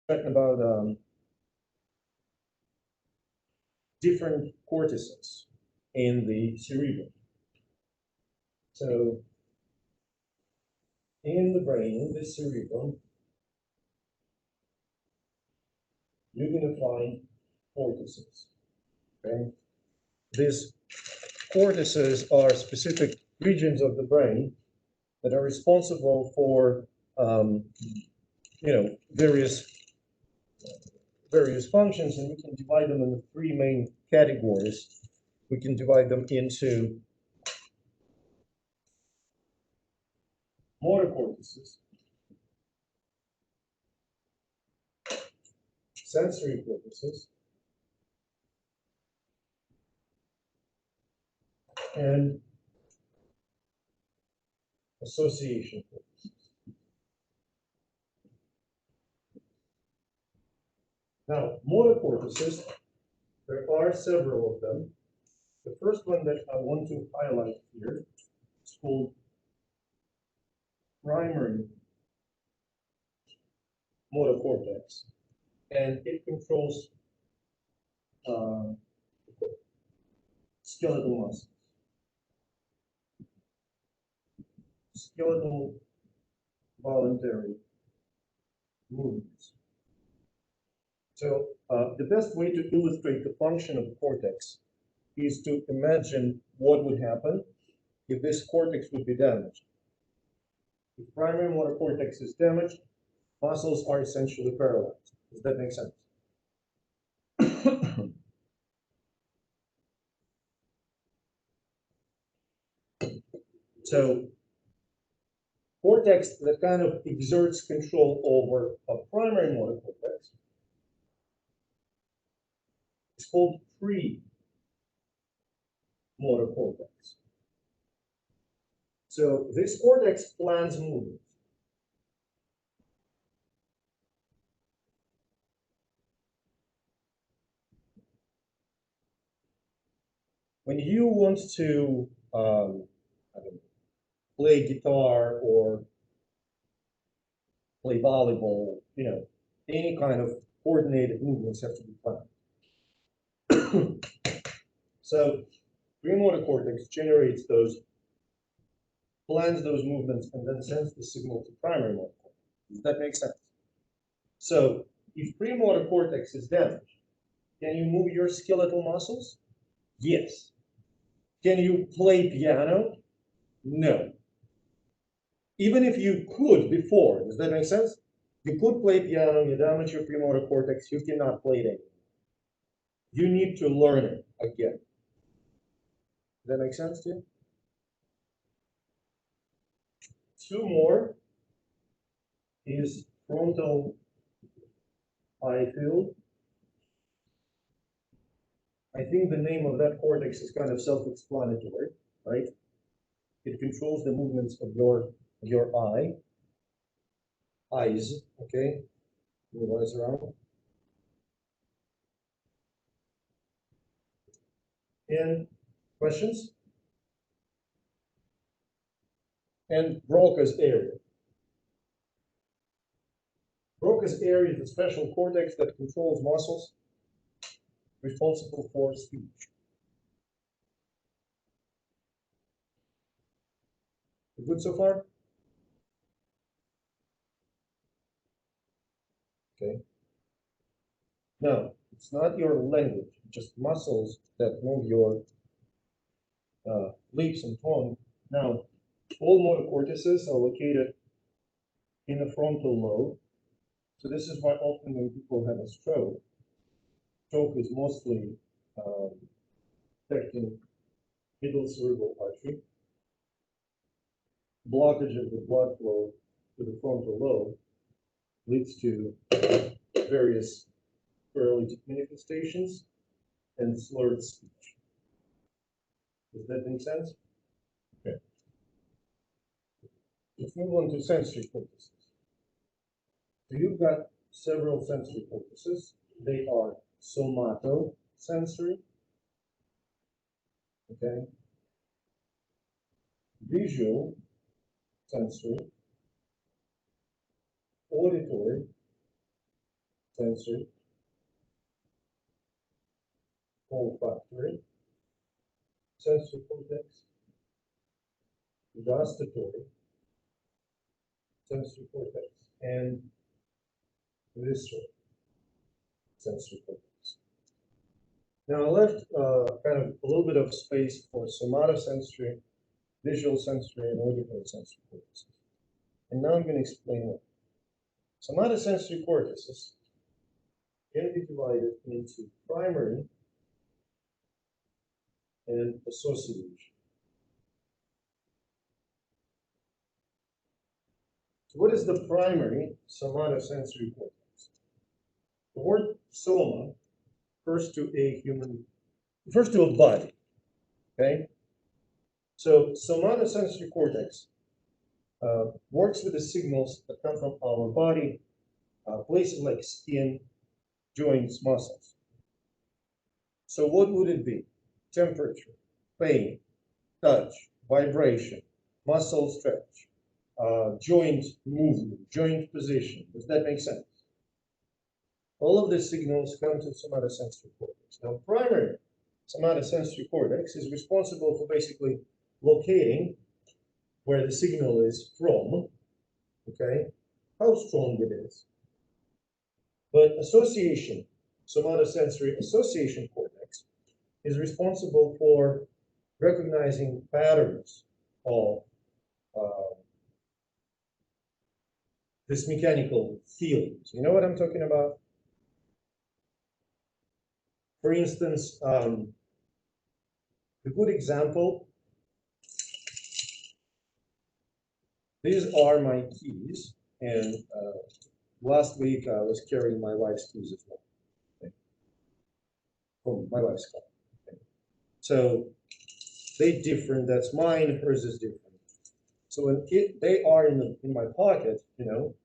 talking about different cortices in the cerebrum. So in the brain, in the cerebrum, you're going to find cortices. Okay? These cortices are specific regions of the brain that are responsible for various functions, and we can divide them into three main categories. We can divide them into motor cortices, sensory cortices, and association cortices. Now, motor cortices, there are several of them. The first one that I want to highlight here is called primary motor cortex, and it controls skeletal muscles, skeletal voluntary movements. So the best way to illustrate the function of the cortex is to imagine what would happen if this cortex would be damaged. If primary motor cortex is damaged, muscles are essentially paralyzed. Does that make sense? So cortex that kind of exerts control over a primary motor cortex is called premotor cortex. So this cortex plans movements. When you want to play guitar or play volleyball, any kind of coordinated movements have to be planned. So premotor cortex generates plans those movements, and then sends the signal to primary motor cortex. Does that make sense? So if premotor cortex is damaged, can you move your skeletal muscles? Yes. Can you play piano? No. Even if you could before, does that make sense? You could play piano, you damage your premotor cortex, you cannot play it anymore. You need to learn it again. Does that make sense to you? Two more is frontal eye field. I think the name of that cortex is kind of self-explanatory, right? It controls the movements of your eyes, okay? Move eyes around. And questions? And Broca's area. Broca's area is a special cortex that controls muscles responsible for speech. Good so far? Okay. Now, it's not your language, just muscles that move your lips and tongue. Now, all motor cortices are located in the frontal lobe. So this is why often when people have a stroke is mostly affecting middle cerebral artery. Blockage of the blood flow to the frontal lobe leads to various paralytic manifestations and slurred speech. Does that make sense? Okay. Let's move on to sensory cortices. So you've got several sensory cortices. They are somatosensory, okay, visual sensory, auditory, sensory, olfactory, sensory cortex, gustatory, sensory cortex, and visceral sensory cortex. Now I left kind of a little bit of space for somatosensory, visual sensory, and auditory sensory cortex. And now I'm going to explain what. Somatosensory cortices can be divided into primary and association. So what is the primary somatosensory cortex? The word soma refers to a body, okay? So somatosensory cortex works with the signals that come from our body, places like skin, joints, muscles. So what would it be? Temperature, pain, touch, vibration, muscle stretch, joint movement, joint position. Does that make sense? All of these signals come to the somatosensory cortex. Now, primary somatosensory cortex is responsible for basically locating where the signal is from, okay, how strong it is. But association, somatosensory association cortex, is responsible for recognizing patterns of this mechanical feelings. You know what I'm talking about? For instance, a good example, these are my keys, and last week I was carrying my wife's keys as well, okay, from my wife's car. Okay. So they're different, that's mine, hers is different. So when they are in my pocket, you know,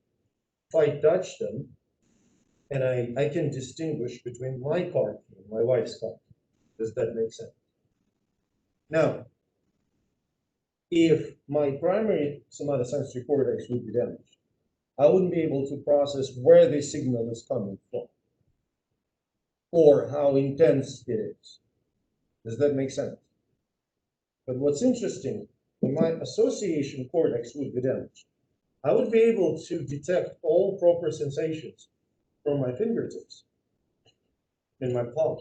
if I touch them, and I can distinguish between my car key and my wife's car key. Does that make sense? Now, if my primary somatosensory cortex would be damaged, I wouldn't be able to process where the signal is coming from or how intense it is. Does that make sense? But what's interesting, when my association cortex would be damaged, I would be able to detect all proper sensations from my fingertips in my palm.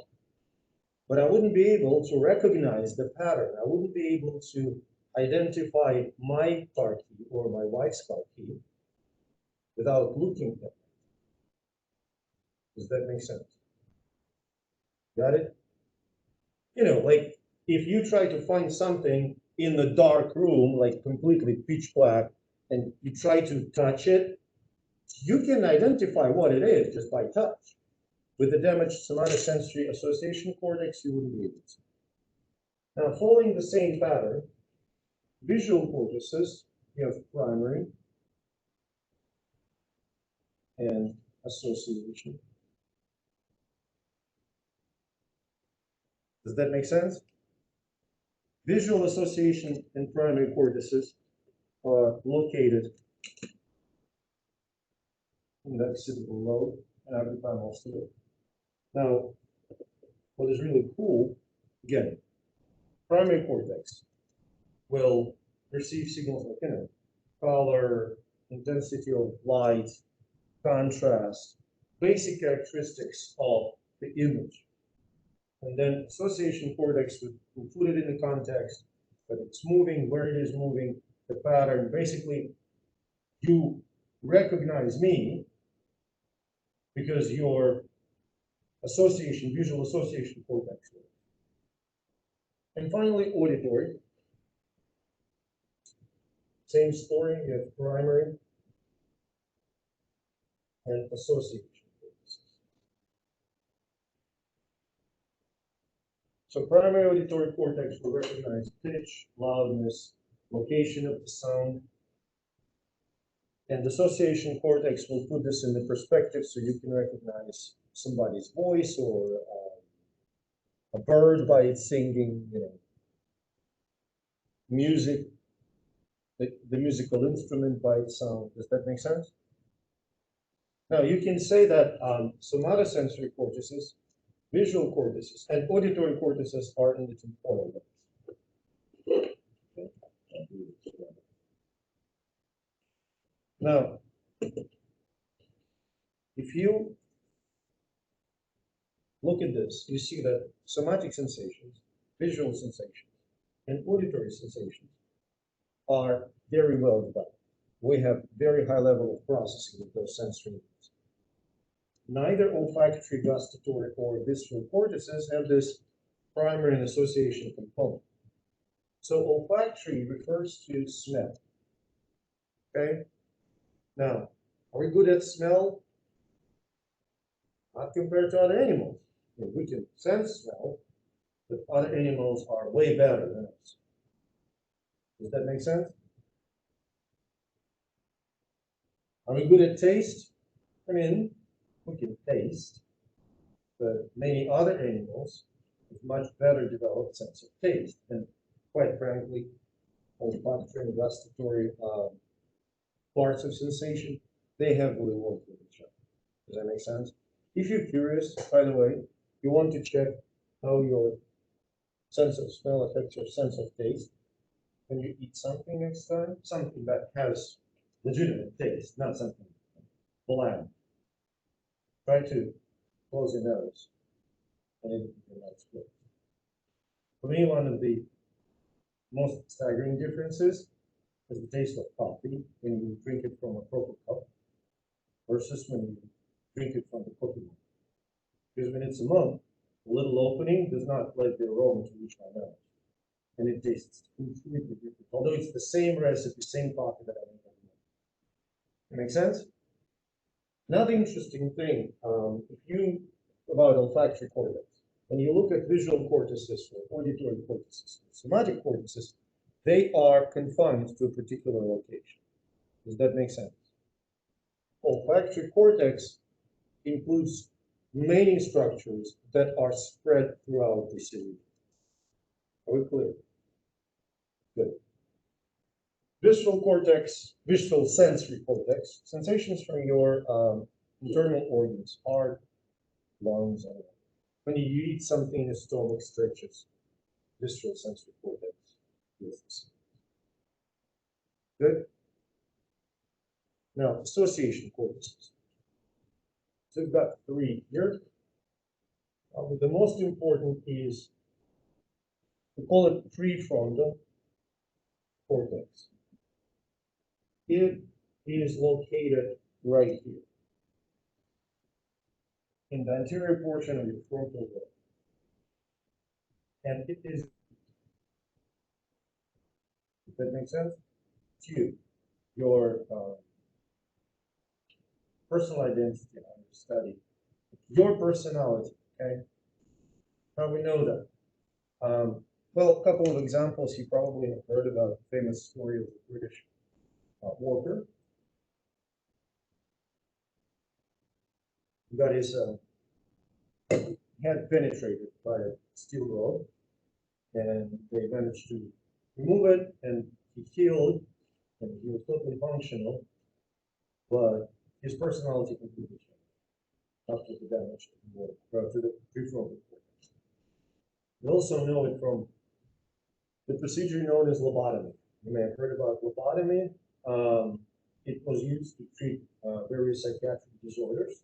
But I wouldn't be able to recognize the pattern. I wouldn't be able to identify my car key or my wife's car key without looking at it. Does that make sense? Got it? You know, like if you try to find something in the dark room, like completely pitch black, and you try to touch it, you can identify what it is just by touch. With the damaged somatosensory association cortex, you wouldn't be able to. Now, following the same pattern, visual cortices, you have primary and association. Does that make sense? Visual association and primary cortices are located in the occipital lobe and epiphyseal fluid. Now, what is really cool, again, primary cortex will receive signals like, you know, color, intensity of light, contrast, basic characteristics of the image. And then association cortex will put it in the context, that it's moving, where it is moving, the pattern. Basically, you recognize me because your association, visual association cortex. And finally, auditory. Same story, you have primary and association. So primary auditory cortex will recognize pitch, loudness, location of the sound. And the association cortex will put this in the perspective so you can recognize somebody's voice or a bird by its singing, you know, music, the musical instrument by its sound. Does that make sense? Now you can say that somatosensory cortices, visual cortices, and auditory cortices are in the temporal lobes. Okay. Now, if you look at this, you see that somatic sensations, visual sensations, and auditory sensations are very well developed. We have very high level of processing of those sensory units. Neither olfactory, gustatory, or visceral cortices have this primary and association component. So olfactory refers to smell. Okay? Now, are we good at smell? Not compared to other animals. I mean, we can sense smell, but other animals are way better than us. Does that make sense? Are we good at taste? I mean, we can taste, but many other animals have much better developed sense of taste. And quite frankly, olfactory and gustatory parts of sensation, they heavily work with each other. Does that make sense? If you're curious, by the way, you want to check how your sense of smell affects your sense of taste. When you eat something next time, something that has legitimate taste, not something bland. Try to close your nose and it will not split. For me, one of the most staggering differences is the taste of coffee when you drink it from a proper cup versus when you drink it from the cookie mug. Because when it's a mug, the little opening does not let the aroma to reach my nose. And it tastes completely different. Although it's the same recipe, same coffee that I make every morning. It makes sense? Another interesting thing, about olfactory cortex, when you look at visual cortices or auditory cortices, somatic cortices, they are confined to a particular location. Does that make sense? Olfactory cortex includes many structures that are spread throughout the cerebrum. Are we clear? Good. Visceral cortex, visual sensory cortex, sensations from your internal organs, heart, lungs, and when you eat something, the stomach stretches. Visceral sensory cortex is this. Good. Now, association cortices. So we've got three here. The most important is, we call it prefrontal cortex. It is located right here in the anterior portion of your frontal lobe. And it is, does that make sense? To your personal identity and your study. Your personality, okay? How we know that? Well, a couple of examples. You probably have heard about the famous story of the British worker. He got his head penetrated by a steel rod, and they managed to remove it, and he healed, and he was totally functional, but his personality completely changed after the damage to the prefrontal cortex. We also know it from the procedure known as lobotomy. You may have heard about lobotomy. It was used to treat various psychiatric disorders.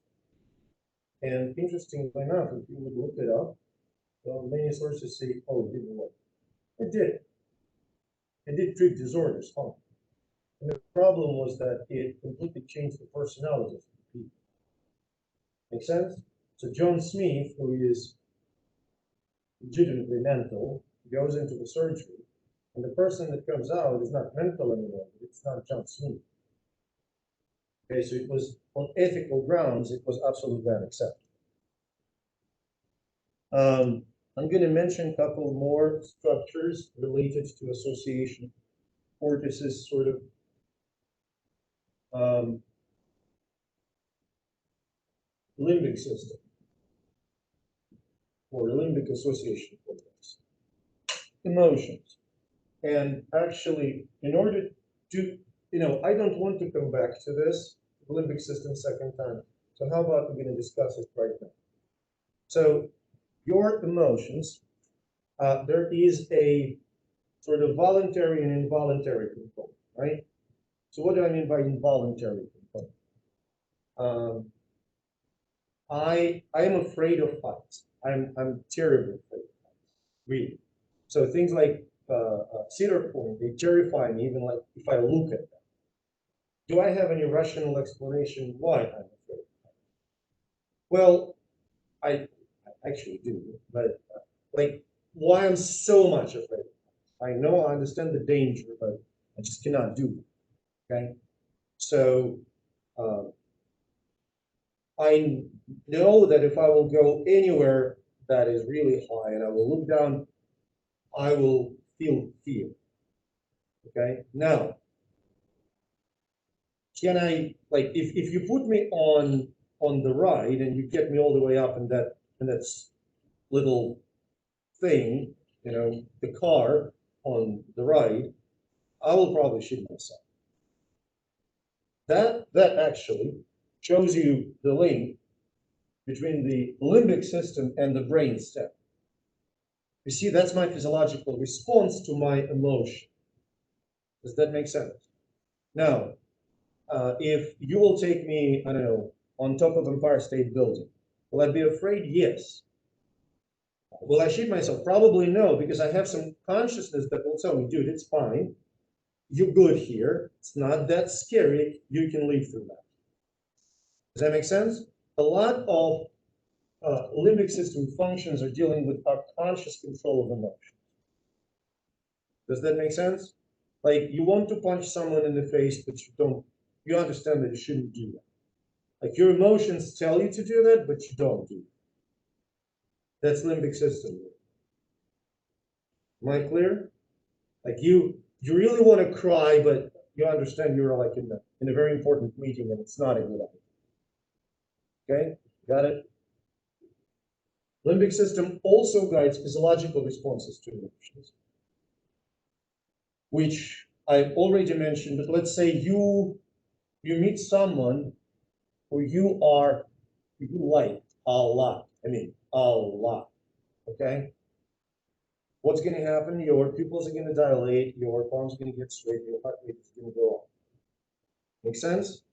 And interestingly enough, if you would look it up, many sources say, oh, it didn't work. It did. It did treat disorders, fine. And the problem was that it completely changed the personalities of the people. Make sense? So John Smith, who is legitimately mental, goes into the surgery, and the person that comes out is not mental anymore. It's not John Smith. Okay, so it was on ethical grounds, it was absolutely unacceptable. I'm going to mention a couple more structures related to association cortices, sort of. Limbic system, or limbic association cortex. Emotions. And actually, in order to, I don't want to come back to this limbic system second time. So how about we're going to discuss it right now? So your emotions, there is a sort of voluntary and involuntary component, right? So what do I mean by involuntary component? I am afraid of heights. I'm terribly afraid of heights, really. So things like Cedar Point, they terrify me, even like if I look at them. Do I have any rational explanation why I'm afraid of heights? Well, I actually do, but like why I'm so much afraid of heights. I know I understand the danger, but I just cannot do it. Okay, so I know that if I will go anywhere that is really high and I will look down, I will feel fear. Okay, now can I, like, if you put me on the ride and you get me all the way up in that little thing, you know, the car on the ride, I will probably shoot myself. That actually shows you the link between the limbic system and the brainstem. You see, that's my physiological response to my emotion. Does that make sense? Now, if you will take me, I don't know, on top of Empire State Building, will I be afraid? Yes. Will I shoot myself? Probably no, because I have some consciousness that will tell me, dude, it's fine. You're good here. It's not that scary. You can live through that. Does that make sense? A lot of limbic system functions are dealing with our conscious control of emotion. Does that make sense? Like you want to punch someone in the face, but you understand that you shouldn't do that. Like your emotions tell you to do that, but you don't do it. That's limbic system. Am I clear? Like you really want to cry, but you understand you're like in a very important meeting and it's not a good idea. Okay, got it? Limbic system also guides physiological responses to emotions, which I've already mentioned. But let's say you meet someone who you like a lot. I mean, a lot. Okay. What's going to happen? Your pupils are going to dilate, your palms are going to get straight, your heart rate is going to go up. Make sense?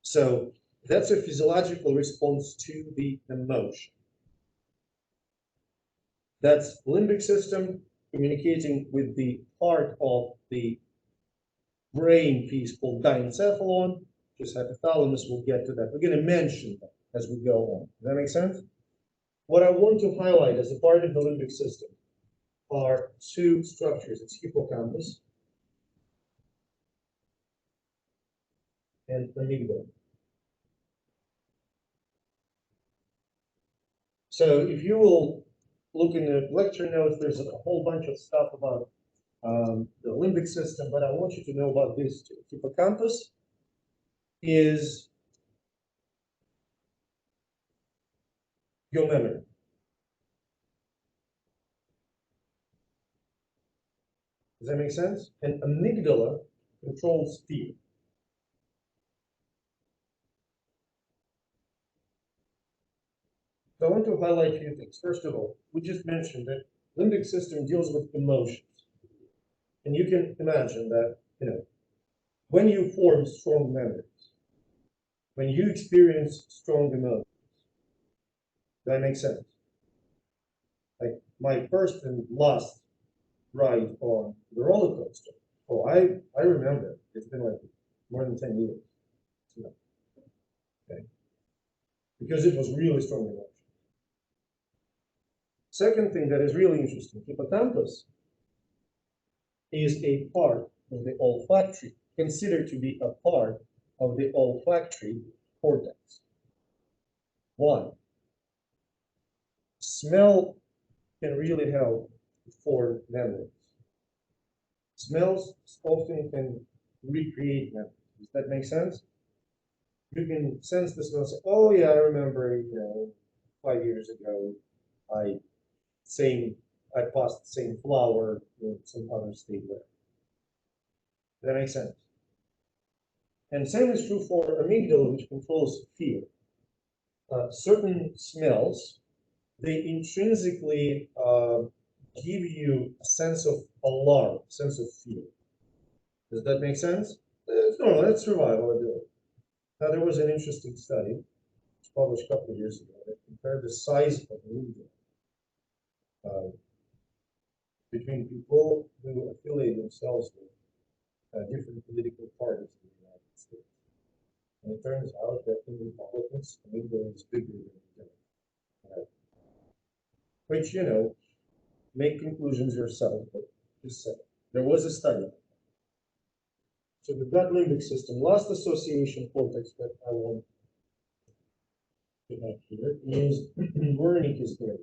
So that's a physiological response to the emotion. That's limbic system communicating with the part of the brain piece called diencephalon, just hypothalamus. We'll get to that. We're going to mention that as we go on. Does that make sense? What I want to highlight as a part of the limbic system are two structures. It's hippocampus and amygdala. So if you will look in the lecture notes, there's a whole bunch of stuff about the limbic system, but I want you to know about this too. Hippocampus is your memory. Does that make sense? And amygdala controls fear. So I want to highlight a few things. First of all, we just mentioned that limbic system deals with emotions. And you can imagine that, you know, when you form strong memories, when you experience strong emotions, that makes sense. Like my first and last ride on the roller coaster. Oh, I remember. It's been like more than 10 years. Okay. Because it was really strong emotion. Second thing that is really interesting, hippocampus is a part of the olfactory, considered to be a part of the olfactory cortex. Why? Smell can really help form memories. Smells often can recreate memories. Does that make sense? You can sense the smell. Say, oh yeah, I remember. You know, 5 years ago, I passed the same flower with some other state there. That makes sense. And same is true for amygdala, which controls fear. certain smells, they intrinsically give you a sense of alarm, sense of fear. Does that make sense? It's normal, that's survival ability. Now, there was an interesting study, published a couple of years ago, that compared the size of the region between people who affiliate themselves with different political parties in the United States. And it turns out that in Republicans, the amygdala is bigger than the Democrats. Which, you know, make conclusions yourself, but just say. There was a study. So the gut limbic system, last association cortex that I want to have here is Wernicke's area.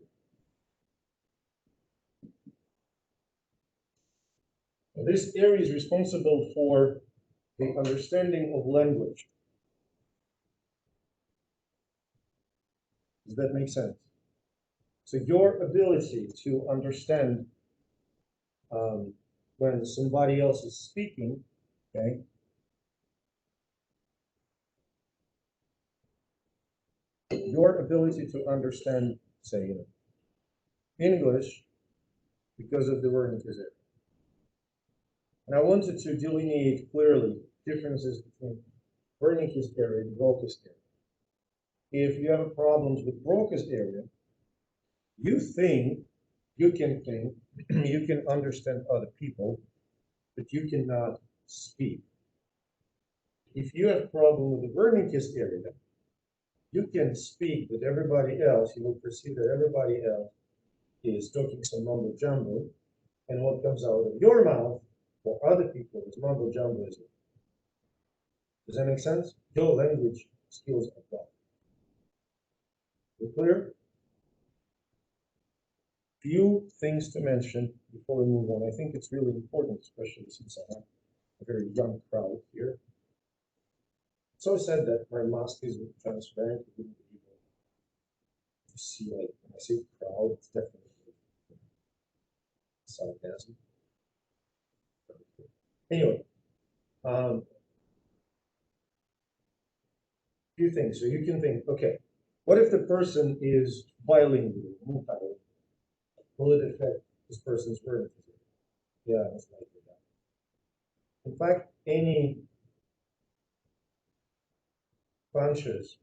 Now, this area is responsible for the understanding of language. Does that make sense? So your ability to understand when somebody else is speaking, okay, your ability to understand, say, English because of the Wernicke's area. And I wanted to delineate clearly differences between Wernicke's area and Broca's area. If you have problems with Broca's area, you can understand other people, but you cannot speak. If you have a problem with the Wernicke's area, you can speak with everybody else. You will perceive that everybody else is talking some mumbo jumbo, and what comes out of your mouth for other people is mumbo jumbo. Does that make sense? Your language skills are gone. You clear? Few things to mention before we move on. I think it's really important, especially since I have a very young crowd here. So I said that my mask is transparent. You see, like, when I say crowd, it's definitely sarcasm. Anyway, few things. So you can think, okay, what if the person is bilingual, multilingual? Will it affect this person's word? Yeah, it's likely that. In fact, any conscious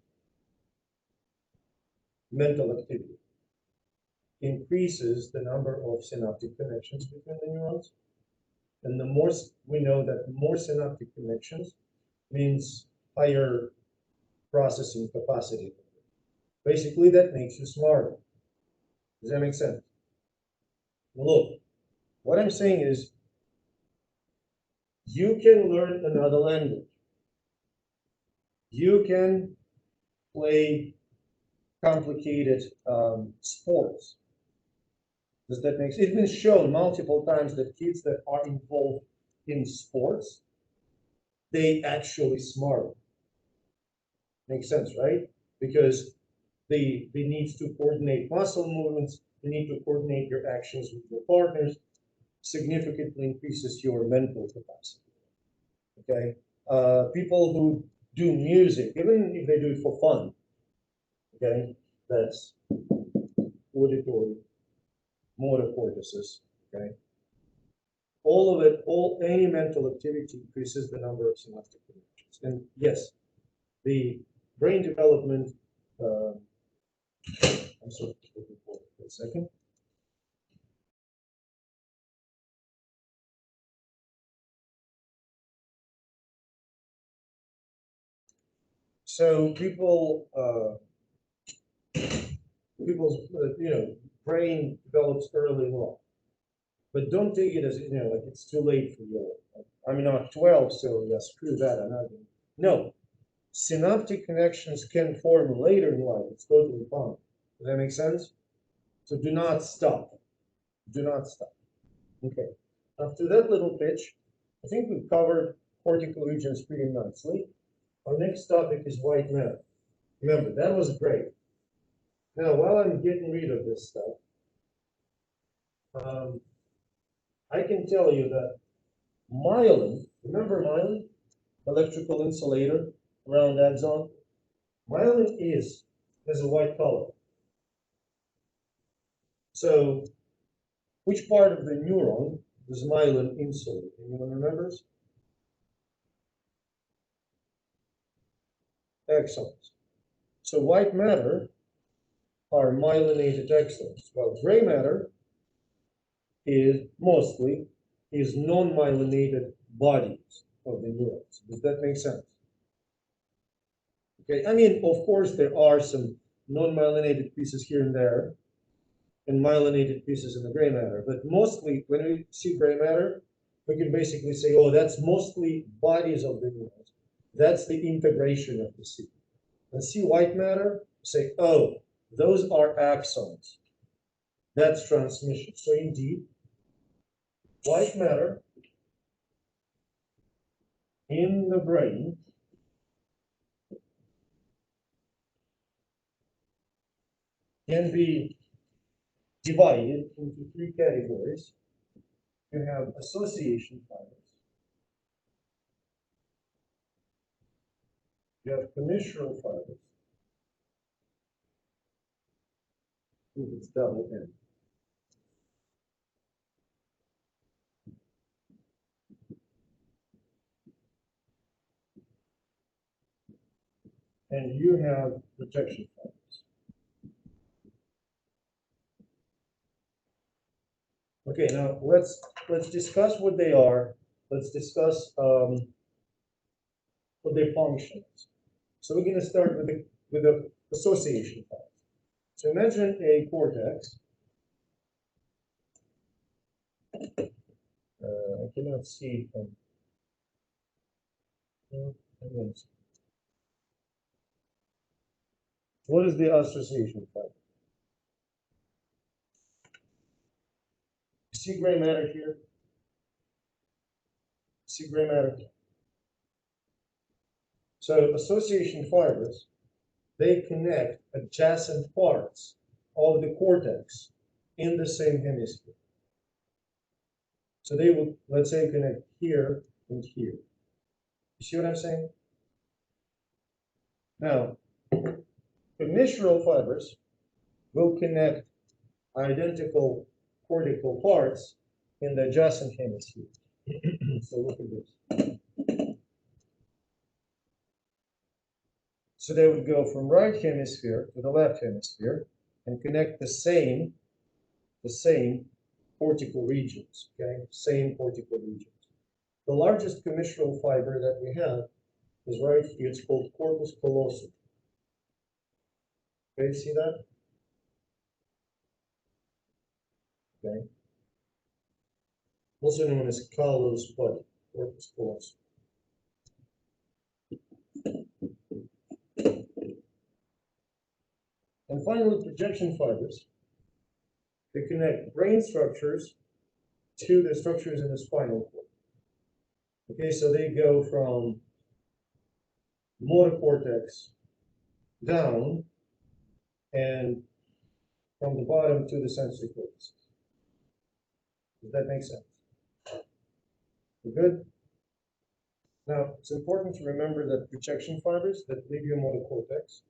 mental activity increases the number of synaptic connections between the neurons. And the more we know that more synaptic connections means higher processing capacity. Basically, that makes you smarter. Does that make sense? Look, what I'm saying is you can learn another language. You can play complicated sports. Does that make sense? It's been shown multiple times that kids that are involved in sports, they actually smart. Makes sense, right? Because they need to coordinate muscle movements, they need to coordinate your actions with your partners, significantly increases your mental capacity. Okay? People who do music, even if they do it for fun, okay, that's auditory, motor cortices, okay? All of it, any mental activity increases the number of synaptic connections. And yes, the brain development, I'm sorry, looking for a second. So people's brain develops early in life, but don't take it as like it's too late for you. I'm not 12, so yeah, screw that. I'm not. No, synaptic connections can form later in life. It's totally fine. Does that make sense? So do not stop. Do not stop. Okay. After that little pitch, I think we've covered cortical regions pretty nicely. Our next topic is white matter. Remember, that was great. Now, while I'm getting rid of this stuff, I can tell you that myelin, remember myelin? Electrical insulator around axon. Myelin is has a white color. So, which part of the neuron is myelin inserted? Anyone remembers? Axons. So white matter are myelinated axons, while gray matter is mostly non-myelinated bodies of the neurons. Does that make sense? Okay, I mean, of course, there are some non-myelinated pieces here and there, and myelinated pieces in the gray matter, but mostly when we see gray matter, we can basically say, oh, that's mostly bodies of the neurons. That's the integration of the C. And see white matter, say, oh, those are axons. That's transmission. So indeed, white matter in the brain can be divided into three categories. You have association fibers. You have commissural fibers. It's double N. And you have projection fibers. Okay, now let's discuss what they are. Let's discuss what their function is. So we're going to start with the association fibers. So imagine a cortex. I cannot see from. What is the association fiber? See gray matter here? See gray matter? So association fibers, they connect adjacent parts of the cortex in the same hemisphere. So they would, let's say, connect here and here. You see what I'm saying? Now, commissural fibers will connect identical cortical parts in the adjacent hemisphere. So look at this. So they would go from right hemisphere to the left hemisphere and connect the same cortical regions, okay? Same cortical regions. The largest commissural fiber that we have is right here. It's called corpus callosum. Okay, see that? Okay. Also known as Callos's body, corpus callosum. And finally, projection fibers. They connect brain structures to the structures in the spinal cord. Okay, so they go from motor cortex down and from the bottom to the sensory cortex. Does that make sense? We're good? Now, it's important to remember that projection fibers that leave your motor cortex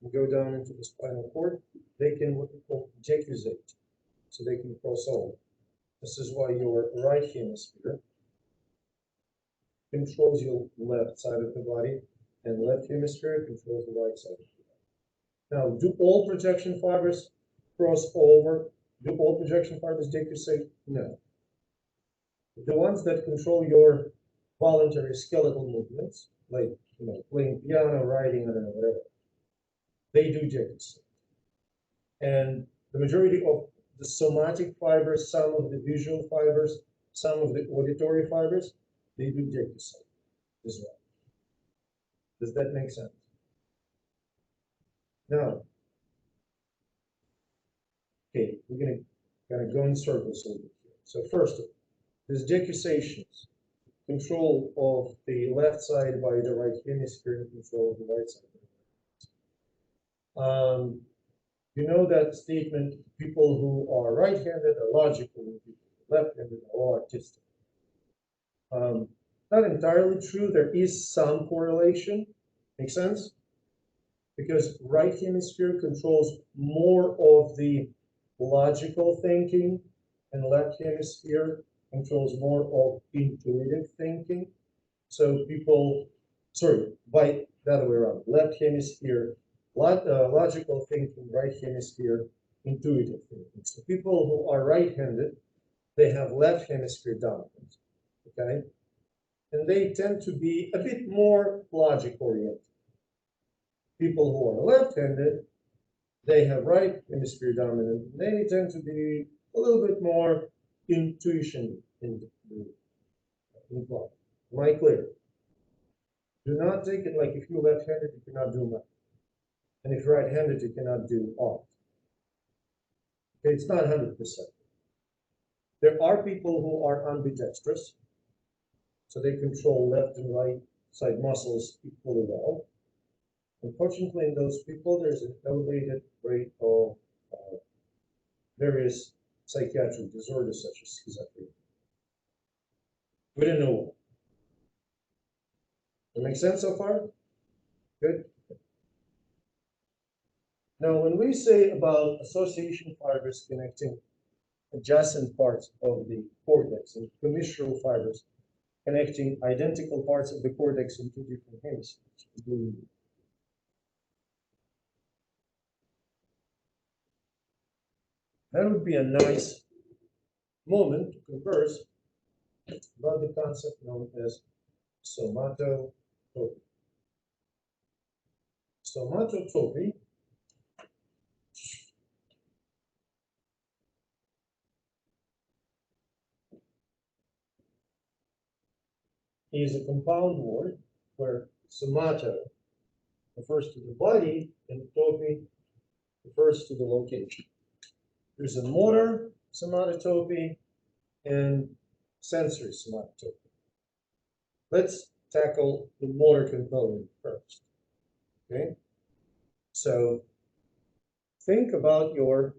and go down into the spinal cord, they can what we call decussate. So they can cross over. This is why your right hemisphere controls your left side of the body, and left hemisphere controls the right side of the body. Now, do all projection fibers cross over? Do all projection fibers decussate? No. The ones that control your voluntary skeletal movements, like playing piano, writing, I don't know, whatever, they do decussate. And the majority of the somatic fibers, some of the visual fibers, some of the auditory fibers, they do decussate as well. Does that make sense? Now, okay, we're going to kind of go in circles a little bit here. So first, there's decussations, control of the left side by the right hemisphere and control of the right side. You know that statement, people who are right-handed are logical, and people left-handed are all artistic. Not entirely true. There is some correlation. Make sense? because right hemisphere controls more of the logical thinking, and left hemisphere controls more of intuitive thinking. So people, sorry, by the other way around, left hemisphere, logical thinking, right hemisphere, intuitive thinking. So people who are right-handed, they have left hemisphere dominance, okay? And they tend to be a bit more logic-oriented. People who are left-handed, they have right hemisphere dominant. They tend to be a little bit more intuition involved. Am I clear? Do not take it like if you're left-handed, you cannot do much. And if you're right-handed, you cannot do all. Okay, it's not 100%. There are people who are ambidextrous, so they control left and right side muscles equally well. Unfortunately, in those people, there's an elevated rate of various psychiatric disorders such as schizophrenia. We don't know what. That make sense so far? Good. Now, when we say about association fibers connecting adjacent parts of the cortex and commissural fibers connecting identical parts of the cortex in two different hemispheres, that would be a nice moment to converse about the concept known as somatotopy. Somatotopy is a compound word where somato refers to the body and topy refers to the location. There's a motor somatotopy and sensory somatotopy. Let's tackle the motor component first. Okay? So think about your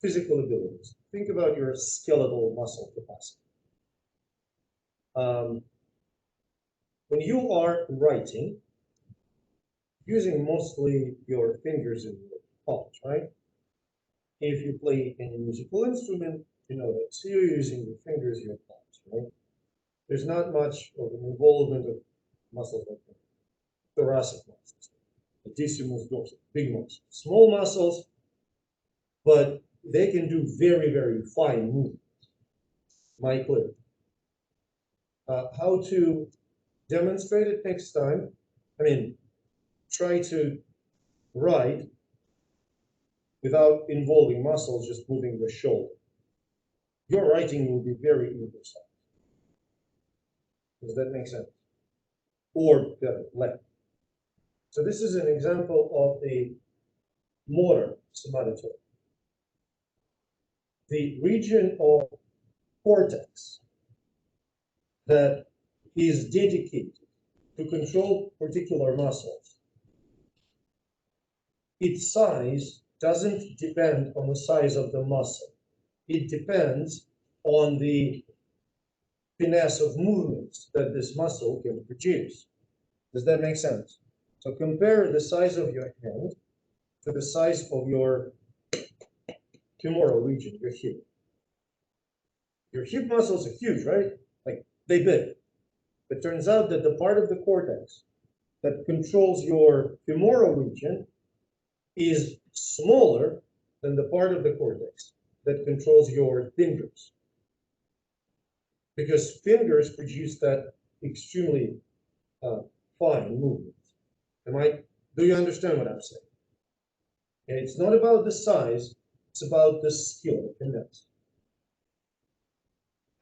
physical abilities. Think about your skeletal muscle capacity. When you are writing, using mostly your fingers and your palms, right? If you play any musical instrument, you know that. So you're using your fingers, your palms, right? There's not much of an involvement of muscles like the thoracic muscles, latissimus dorsi, big muscles, small muscles, but they can do very, very fine movements. Am I clear? How to demonstrate it next time? I mean, try to write without involving muscles, just moving the shoulder. Your writing will be very imprecise. Does that make sense? Or left. So this is an example of a motor somatotopy. The region of cortex that is dedicated to control particular muscles, its size doesn't depend on the size of the muscle. It depends on the finesse of movements that this muscle can produce. Does that make sense? So compare the size of your hand to the size of your femoral region, your hip. Your hip muscles are huge, right? Like they big. But turns out that the part of the cortex that controls your femoral region is smaller than the part of the cortex that controls your fingers. Because fingers produce that extremely fine movement. Do you understand what I'm saying? And it's not about the size, it's about the skill, the finesse.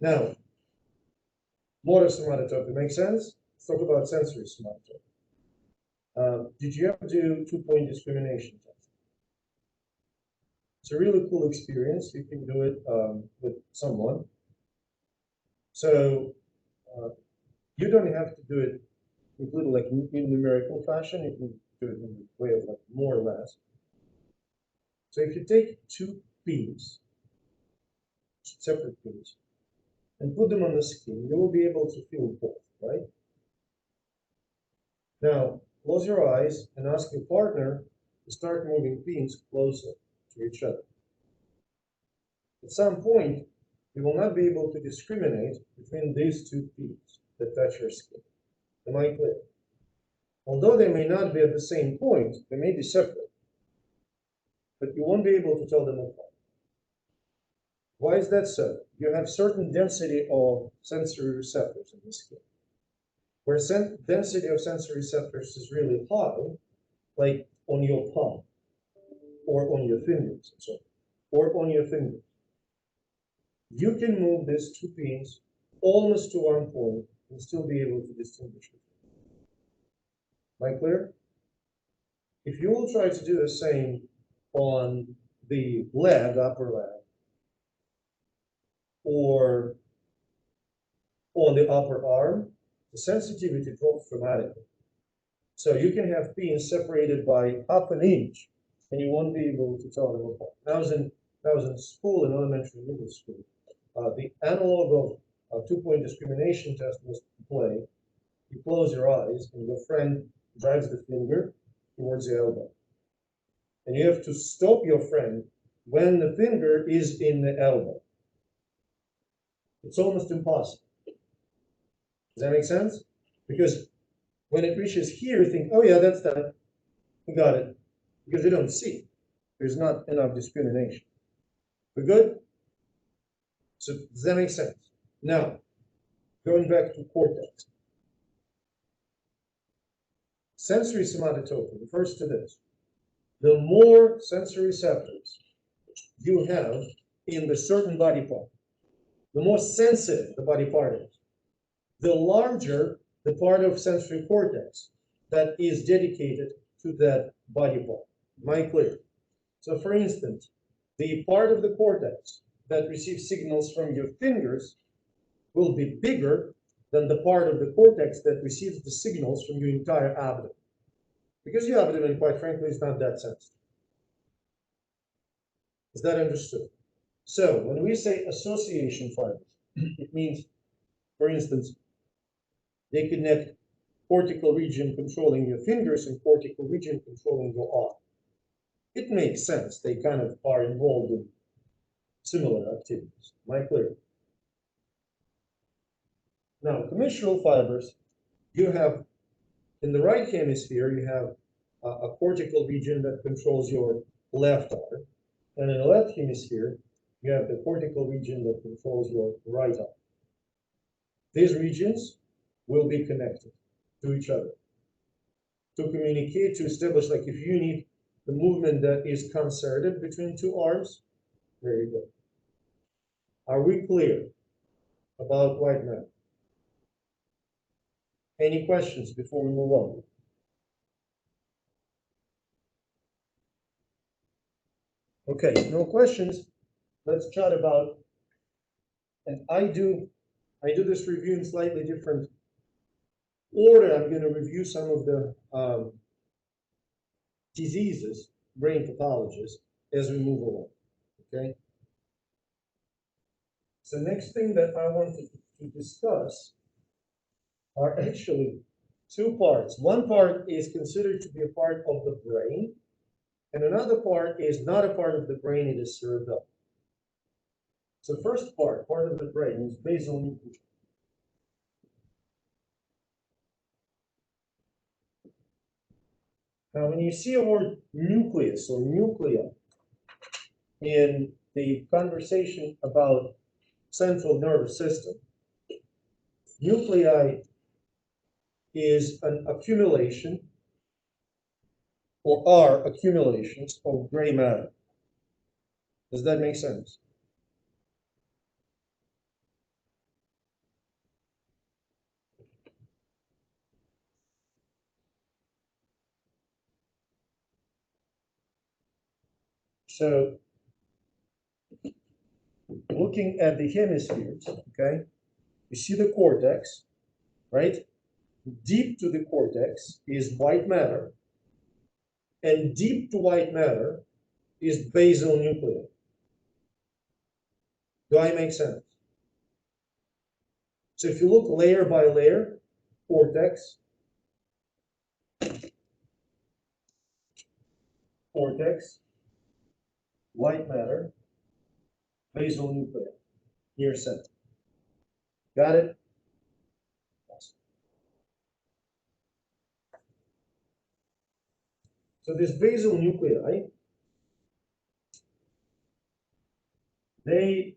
Now, motor somatotopy makes sense? Let's talk about sensory somatotopy. Did you ever do two-point discrimination test? It's a really cool experience. You can do it with someone. So you don't have to do it completely like in numerical fashion. You can do it in the way of like more or less. So if you take two pins, separate pins, and put them on the skin, you will be able to feel both, right? Now, close your eyes and ask your partner to start moving pins closer to each other. At some point, you will not be able to discriminate between these two pins that touch your skin. Am I clear? Although they may not be at the same point, they may be separate, but you won't be able to tell them apart. Why is that so? You have certain density of sensory receptors in the skin. Where density of sensory receptors is really high, like on your palm, or on your fingers, or on your fingers, you can move these two pins almost to one point and still be able to distinguish them. Am I clear? If you will try to do the same on the leg, upper leg, or on the upper arm, the sensitivity drops dramatically. So you can have pins separated by half an inch, and you won't be able to tell them apart. I was in school, in elementary middle school. The analog of two-point discrimination test was to play. You close your eyes, and your friend drives the finger towards the elbow. And you have to stop your friend when the finger is in the elbow. It's almost impossible. Does that make sense? Because when it reaches here, you think, oh yeah, that's that. We got it. Because you don't see. There's not enough discrimination. We're good? So does that make sense? Now, going back to cortex. Sensory somatotropy refers to this. The more sensory receptors you have in the certain body part, the more sensitive the body part is, the larger the part of sensory cortex that is dedicated to that body part. Am I clear? So for instance, the part of the cortex that receives signals from your fingers will be bigger than the part of the cortex that receives the signals from your entire abdomen. Because your abdomen, quite frankly, is not that sensitive. Is that understood? So when we say association fibers, it means, for instance, they connect cortical region controlling your fingers and cortical region controlling your arm. It makes sense. They kind of are involved in similar activities. Am I clear? Now, commissural fibers, you have, in the right hemisphere, you have a cortical region that controls your left arm. And in the left hemisphere, you have the cortical region that controls your right arm. These regions will be connected to each other to communicate, to establish, like if you need the movement that is concerted between two arms, there you go. Are we clear about white matter? Any questions before we move on? Okay, no questions. Let's chat about, and I do this review in slightly different order. I'm going to review some of the diseases, brain pathologies, as we move along. Okay. So next thing that I wanted to discuss are actually two parts. One part is considered to be a part of the brain, and another part is not a part of the brain, it is cerebellum. So first part of the brain is basal nuclei. Now, when you see a word nucleus or nuclei in the conversation about central nervous system, nuclei is an accumulation or are accumulations of gray matter. Does that make sense? So looking at the hemispheres, okay, you see the cortex, right? Deep to the cortex is white matter, and deep to white matter is basal nuclei. Do I make sense? So if you look layer by layer, cortex, cortex, white matter, basal nuclei, near center. Got it? So this basal nuclei, they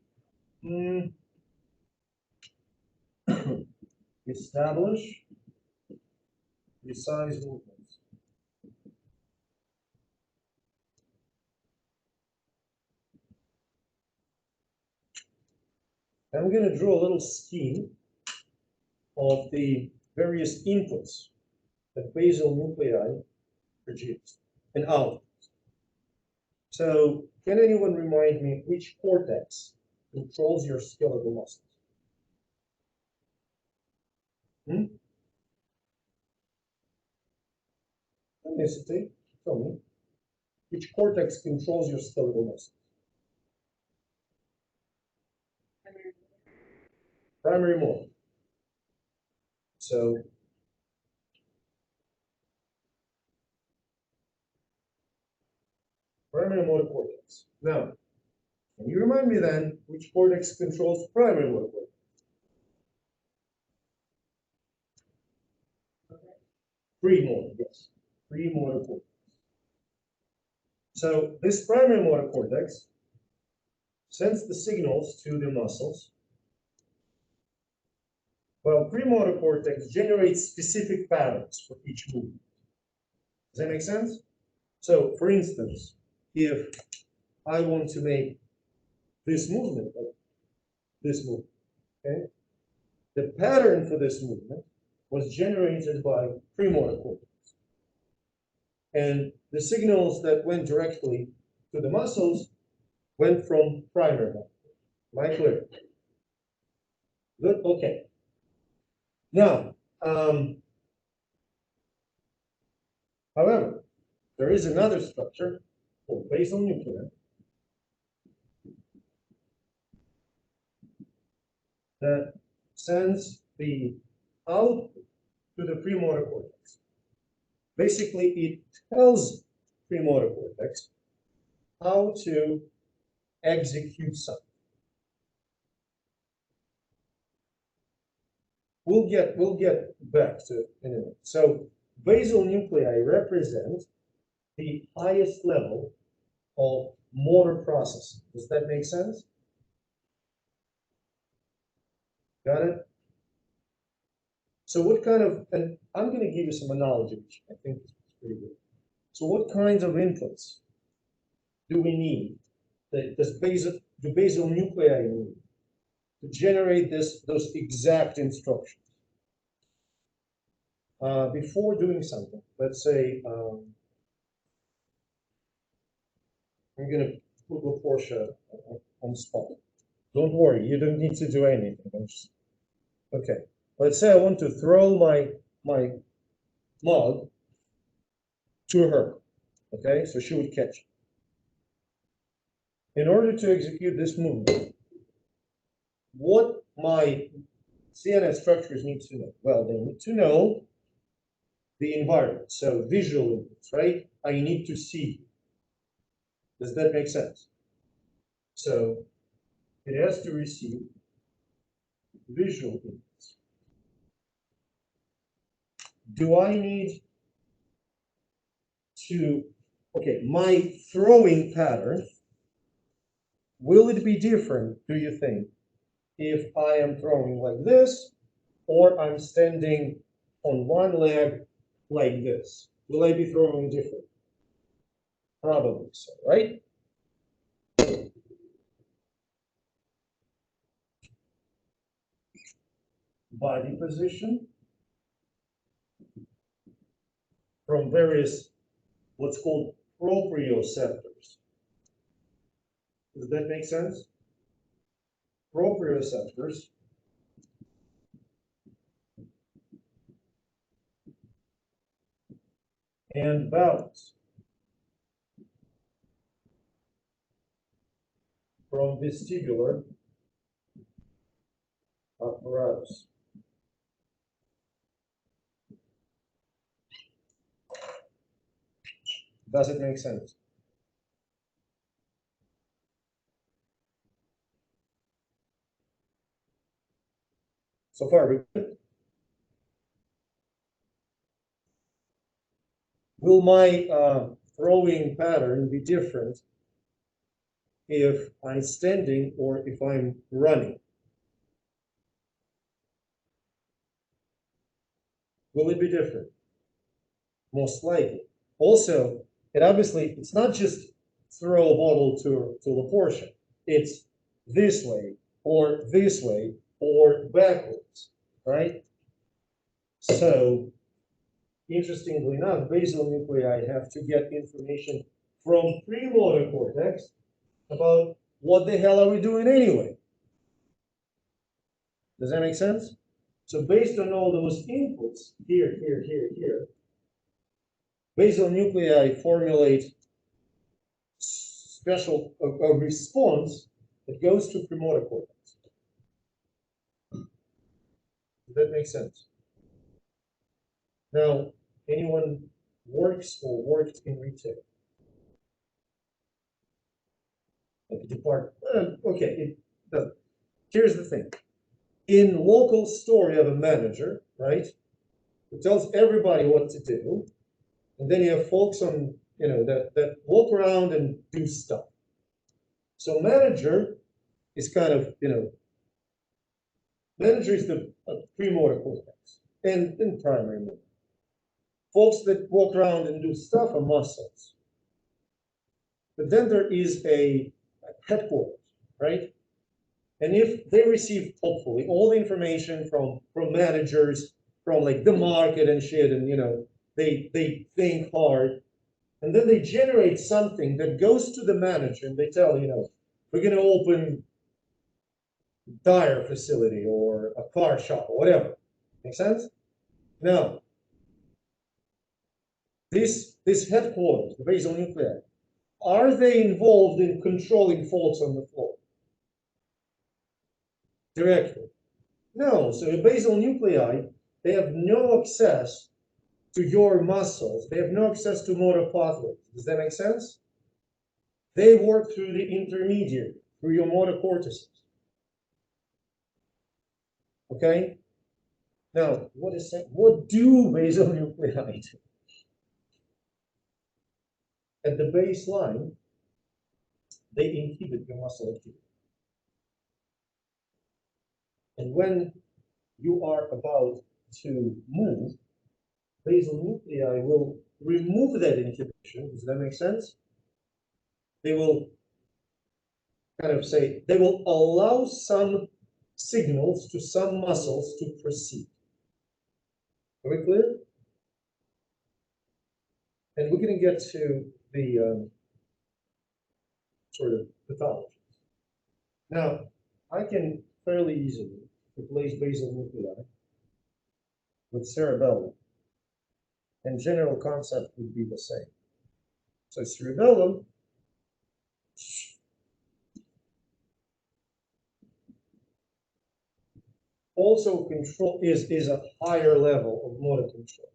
establish precise movements. I'm going to draw a little scheme of the various inputs that basal nuclei produce and outputs. So, can anyone remind me which cortex controls your skeletal muscles? Don't hesitate. Tell me. Which cortex controls your skeletal muscles? Primary motor. So, primary motor cortex. Now, can you remind me then which cortex controls primary motor cortex? Premotor, yes. Premotor cortex. So this primary motor cortex sends the signals to the muscles, while premotor cortex generates specific patterns for each movement. Does that make sense? So, for instance, if I want to make this movement, okay, the pattern for this movement was generated by premotor cortex. And the signals that went directly to the muscles went from primary motor. Am I clear? Good? Okay. Now, however, there is another structure called basal nuclei that sends the output to the premotor cortex. Basically, it tells premotor cortex how to execute something. We'll get back to it in a minute. So basal nuclei represent the highest level of motor processing. Does that make sense? Got it? So what kind of, and I'm going to give you some analogy, which I think is pretty good. So what kinds of inputs do we need? Do basal nuclei need to generate those exact instructions? Before doing something, let's say I'm going to put LaPortia on the spot. Don't worry, you don't need to do anything. Okay, let's say I want to throw my mug to her. Okay, so she would catch it. In order to execute this movement, what my CNS structures need to know? Well, they need to know the environment, so visual inputs, right? I need to see. Does that make sense? So it has to receive visual inputs. Do I need to, okay, my throwing pattern, will it be different, do you think, if I am throwing like this, or I'm standing on one leg like this? Will I be throwing different? Probably so, right? Body position from various what's called proprioceptors. Does that make sense? Proprioceptors and balance from vestibular apparatus. Does it make sense? So far, we good? Will my throwing pattern be different if I'm standing or if I'm running? Will it be different? Most likely. Also, it's not just throw a bottle to the portion. It's this way or backwards, right? So, interestingly enough, basal nuclei have to get information from premotor cortex about what the hell are we doing anyway. Does that make sense? So based on all those inputs, here, basal nuclei formulate special a response that goes to premotor cortex. Does that make sense? Now, anyone works or worked in retail? Like a department? Okay, it doesn't. Here's the thing. In local store, you have a manager, right? Who tells everybody what to do. And then you have folks on, that walk around and do stuff. So manager is kind of, manager is the premotor cortex and primary motor. Folks that walk around and do stuff are muscles. But then there is a headquarters, right? And if they receive, hopefully, all the information from managers, from like the market and shit, and they think hard, and then they generate something that goes to the manager, and they tell, we're going to open a tire facility or a car shop or whatever. Make sense? Now, this headquarters, the basal nuclei, are they involved in controlling faults on the floor? Directly? No. So the basal nuclei, they have no access to your muscles. They have no access to motor pathways. Does that make sense? They work through the intermediary, through your motor cortices. Okay? Now, what do basal nuclei do? At the baseline, they inhibit your muscle activity. And when you are about to move, basal nuclei will remove that inhibition. Does that make sense? They will they will allow some signals to some muscles to proceed. Are we clear? And we're going to get to the sort of pathology. Now, I can fairly easily replace basal nuclei with cerebellum, and general concept would be the same. So cerebellum also is a higher level of motor control.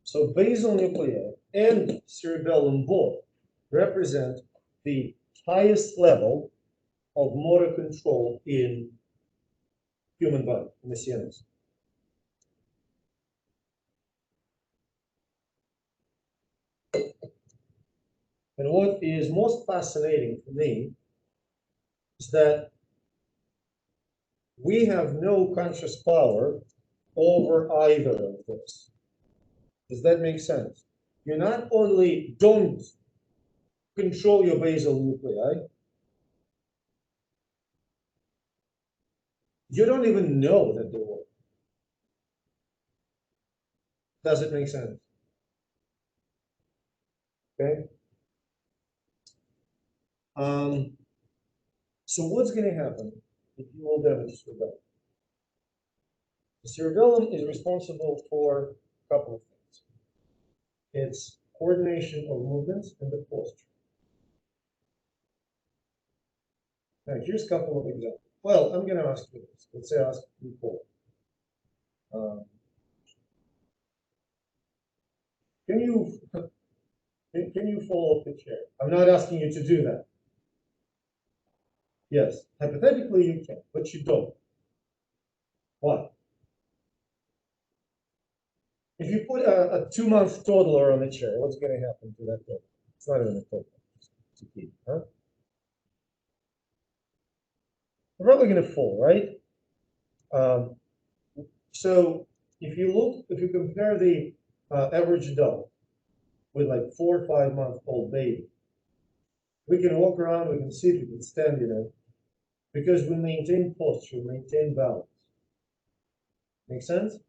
So basal nuclei and cerebellum both represent the highest level of motor control in human body, in the CNS. And what is most fascinating for me is that we have no conscious power over either of this. Does that make sense? You not only don't control your basal nuclei, you don't even know that they work. Does it make sense? Okay. So what's going to happen if you will damage the cerebellum? The cerebellum is responsible for a couple of things. It's coordination of movements and the posture. Now, here's a couple of examples. Well, I'm going to ask you this. Let's say I ask you Paul. Can you fall off the chair? I'm not asking you to do that. Yes, hypothetically you can, but you don't. Why? If you put a 2-month toddler on a chair, what's going to happen to that toddler? It's not even a toddler. It's a kid, huh? They're probably going to fall, right? So if you compare the average adult with like 4 or 5 month old baby, we can walk around, we can sit, we can stand, because we maintain posture, maintain balance. Make sense?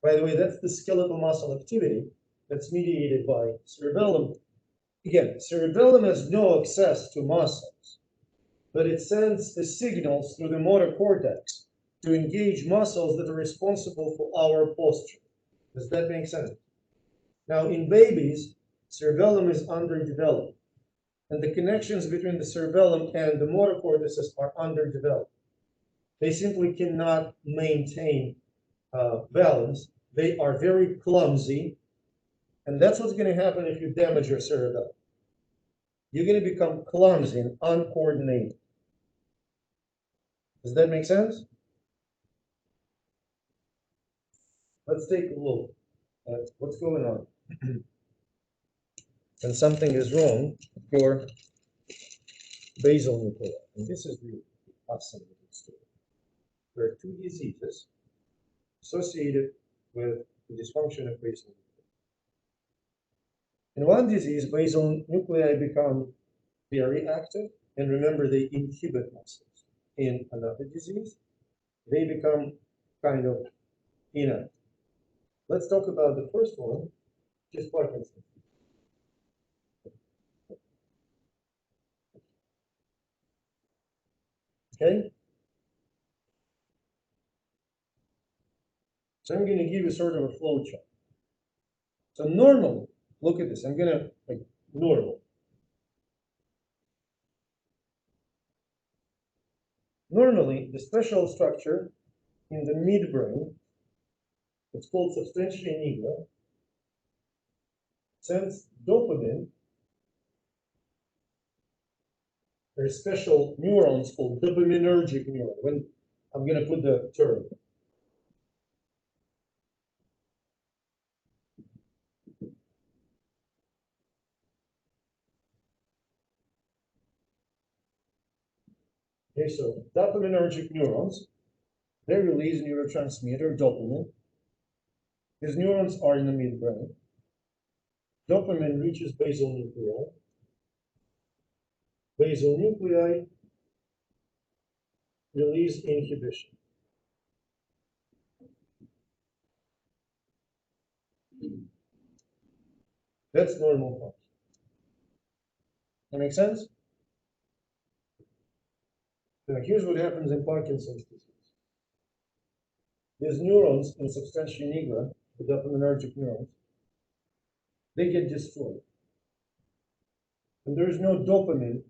By the way, that's the skeletal muscle activity that's mediated by cerebellum. Again, cerebellum has no access to muscles, but it sends the signals through the motor cortex to engage muscles that are responsible for our posture. Does that make sense? Now, in babies, cerebellum is underdeveloped, and the connections between the cerebellum and the motor cortices are underdeveloped. They simply cannot maintain balance. They are very clumsy, and that's what's going to happen if you damage your cerebellum. You're going to become clumsy and uncoordinated. Does that make sense? Let's take a look at what's going on. When something is wrong with your basal nuclei, and this is really fascinating story. There are 2 diseases associated with the dysfunction of basal nuclei. In one disease, basal nuclei become very active, and remember, they inhibit muscles. In another disease, they become kind of inactive. Let's talk about the first one, which is Parkinson. Okay? So I'm going to give you sort of a flow chart. So normally, look at this. I'm going to, like, normal. Normally, the special structure in the midbrain, it's called substantia nigra, sends dopamine. There's special neurons called dopaminergic neurons. When I'm going to put the term. Okay, so dopaminergic neurons, they release neurotransmitter dopamine. These neurons are in the midbrain. Dopamine reaches basal nuclei. Basal nuclei release inhibition. That's normal function. That make sense? Now here's what happens in Parkinson's disease. These neurons in substantia nigra, the dopaminergic neurons, they get destroyed. And there's no dopamine.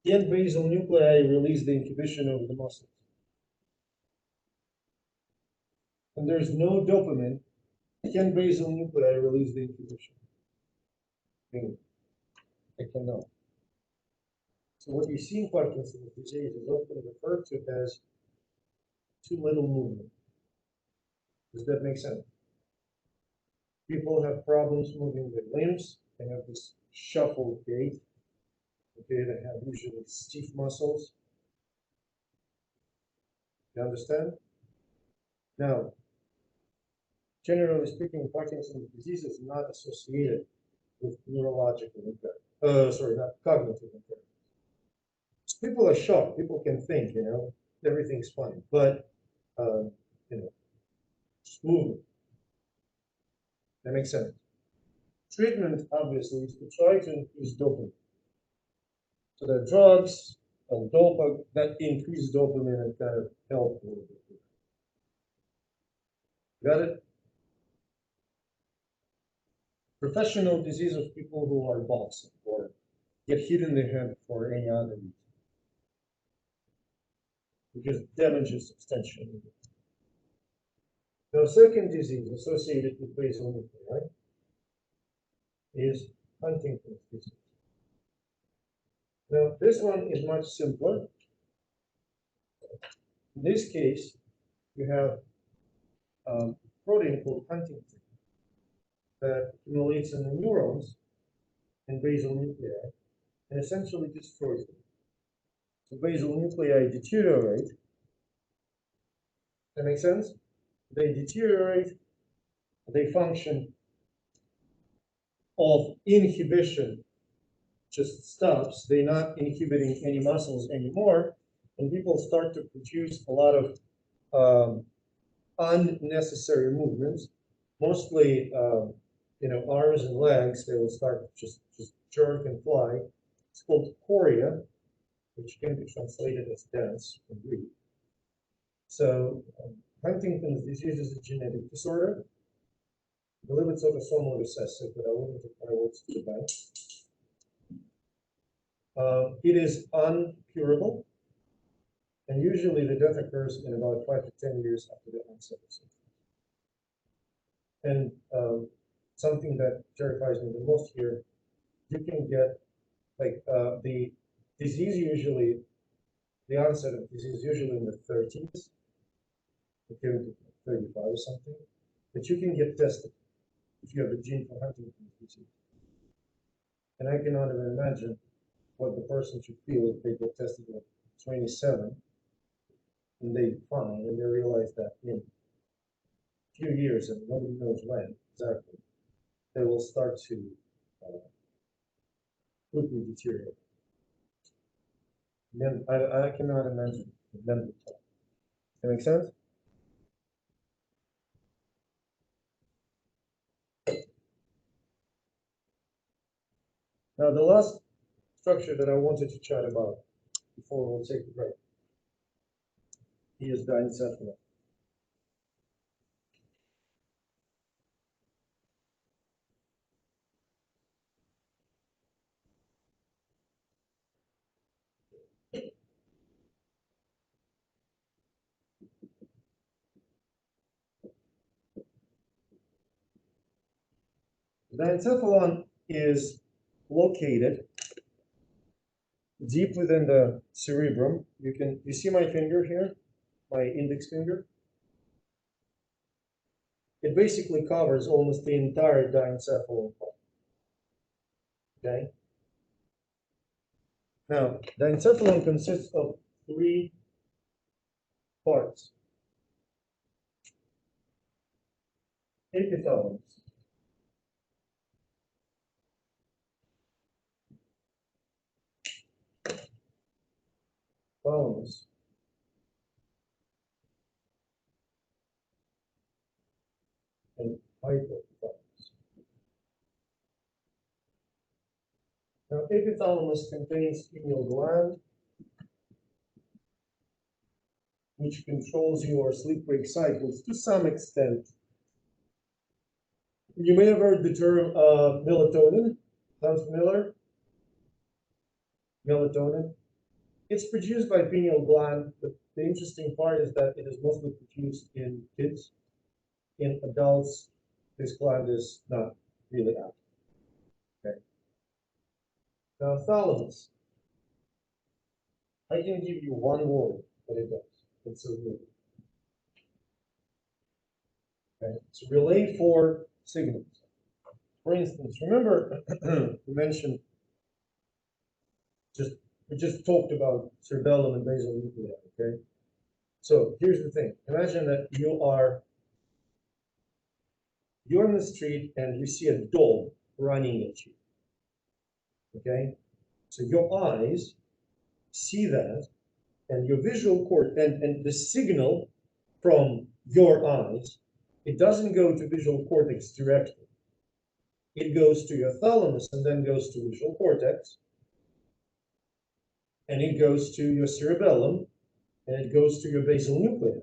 Can basal nuclei release the inhibition over the muscles? And there's no dopamine. Can basal nuclei release the inhibition? They cannot. So what you see in Parkinson's disease is often referred to as too little movement. Does that make sense? People have problems moving their limbs. They have this shuffled gait. Okay, they have usually stiff muscles. You understand? Now, generally speaking, Parkinson's disease is not associated with neurological impairment. Not cognitive impairment. People are shocked. People can think, everything's fine, but just movement. That makes sense. Treatment, obviously, is to try to increase dopamine. So there are drugs and dopamine that increase dopamine and kind of help a little bit. Got it? Professional disease of people who are boxing or get hit in the head for any other reason, because damages substantially. Now, second disease associated with basal nuclei is Huntington's disease. Now, this one is much simpler. In this case, you have protein called huntingtin that accumulates in the neurons and basal nuclei and essentially destroys them. So basal nuclei deteriorate. That makes sense? They deteriorate, they function of inhibition just stops. They're not inhibiting any muscles anymore, and people start to produce a lot of unnecessary movements, mostly arms and legs. They will start just jerk and fly. It's called chorea, which can be translated as dance from Greek. So Huntington's disease is a genetic disorder. I believe it's autosomal recessive, but I wouldn't put my words to the bank. It is uncurable, and usually the death occurs in about 5 to 10 years after the onset of symptoms. And something that terrifies me the most here, you can get the disease usually, the onset of disease usually in the 30s, compared to 35 or something, but you can get tested if you have a gene for Huntington's disease. And I cannot even imagine what the person should feel if they get tested at 27 and they find and they realize that in a few years, and nobody knows when exactly, they will start to quickly deteriorate. Then I cannot imagine the mental time. Does that make sense? Now the last structure that I wanted to chat about before we'll take a break is diencephalon. Diencephalon is located deep within the cerebrum. You see my finger here, my index finger? It basically covers almost the entire diencephalon part. Okay? Now, diencephalon consists of 3 parts. Hypothalamus, thalamus, and hypothalamus. Now, hypothalamus contains pineal gland, which controls your sleep-wake cycles to some extent. You may have heard the term melatonin. Sounds familiar? Melatonin. It's produced by pineal gland, but the interesting part is that it is mostly produced in kids. In adults, this gland is not really active. Okay. Now, thalamus. I can give you one word what it does. It's a relay. Okay. It's a relay for signals. For instance, remember we mentioned we just talked about cerebellum and basal nuclei. Okay. So here's the thing. Imagine that you're in the street and you see a dog running at you. Okay? So your eyes see that, and your visual cord, and the signal from your eyes, it doesn't go to visual cortex directly. It goes to your thalamus and then goes to visual cortex, and it goes to your cerebellum, and it goes to your basal nuclei.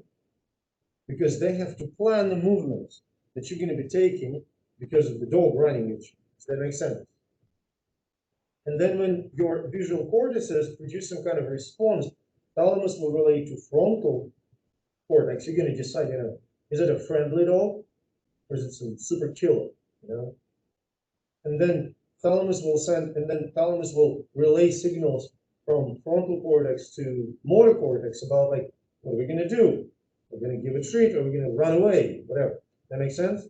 Because they have to plan the movements that you're going to be taking because of the dog running at you. Does that make sense? And then when your visual cortices produce some kind of response, thalamus will relate to frontal cortex. You're going to decide, is it a friendly dog or is it some super killer, And then thalamus will relay signals from frontal cortex to motor cortex about what are we going to do? We're going to give a treat, or we're going to run away, whatever. That makes sense?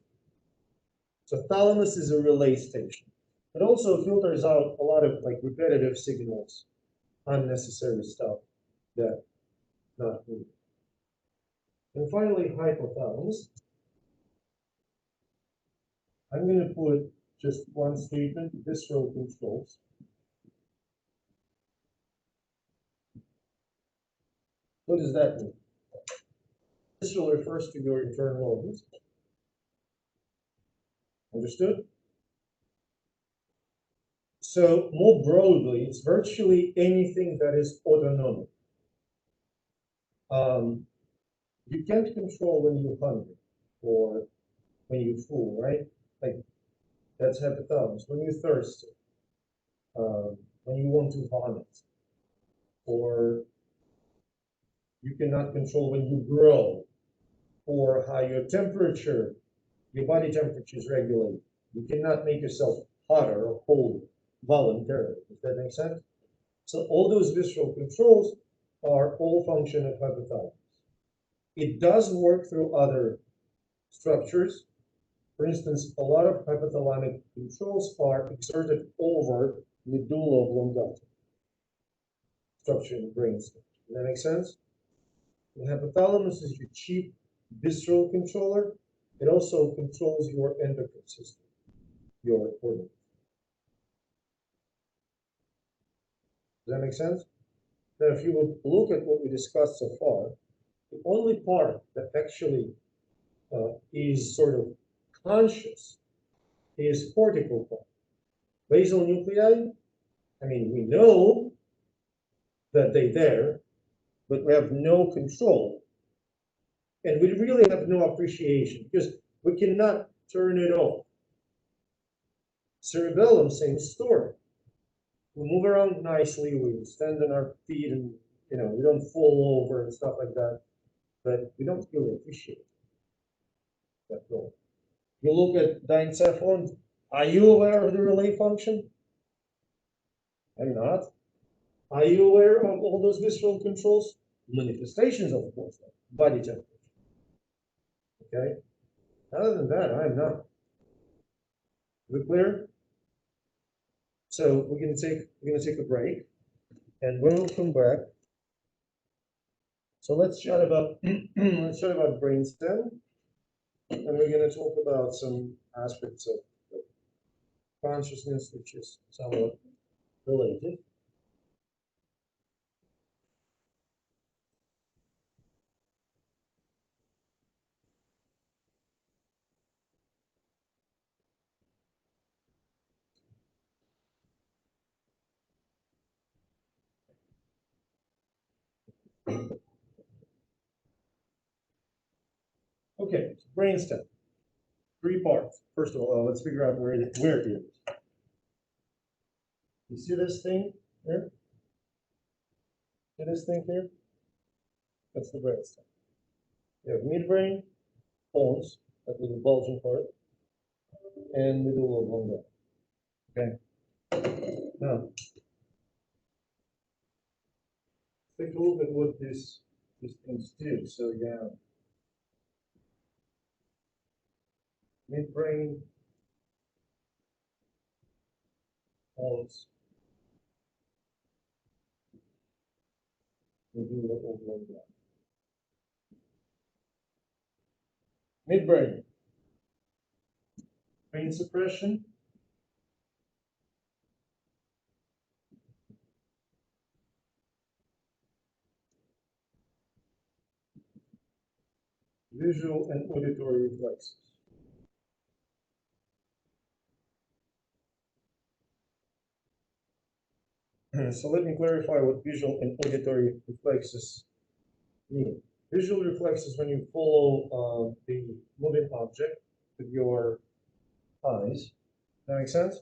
So thalamus is a relay station. It also filters out a lot of like repetitive signals, unnecessary stuff that not needed. And finally, hypothalamus. I'm going to put just one statement, visceral controls. What does that mean? Visceral refers to your internal organs. Understood? So more broadly, it's virtually anything that is autonomic. You can't control when you're hungry or when you're full, right? Like that's hypothalamus. When you're thirsty, when you want to vomit, or you cannot control when you grow, or how your temperature, your body temperature is regulated. You cannot make yourself hotter or colder voluntarily. Does that make sense? So all those visceral controls are all function of hypothalamus. It does work through other structures. For instance, a lot of hypothalamic controls are exerted over medulla oblongata structure in the brainstem. Does that make sense? The hypothalamus is your chief visceral controller. It also controls your endocrine system, your organs. Does that make sense? Now, if you would look at what we discussed so far, the only part that actually is sort of conscious is cortical part. Basal nuclei, I mean, we know that they're there, but we have no control. And we really have no appreciation because we cannot turn it off. Cerebellum, same story. We move around nicely, we stand on our feet and we don't fall over and stuff like that, but we don't really appreciate that role. You look at diencephalon, are you aware of the relay function? I'm not. Are you aware of all those visceral controls? Manifestations, of course, body temperature. Okay? Other than that, I'm not. Is it clear? So we're gonna take a break, and when we come back, so let's chat about brainstem, and we're gonna talk about some aspects of consciousness, which is somewhat related. Okay, so brainstem, 3 parts. First of all, let's figure out where it is. You see this thing here? See this thing here? That's the brainstem. You have midbrain, pons, that little bulging part, and medulla oblongata. Okay. Now, take a look at what these things do. So yeah, midbrain, pons, medulla oblongata. Midbrain, pain suppression, visual and auditory reflexes. So let me clarify what visual and auditory reflexes mean. Visual reflexes when you follow the moving object with your eyes. That makes sense?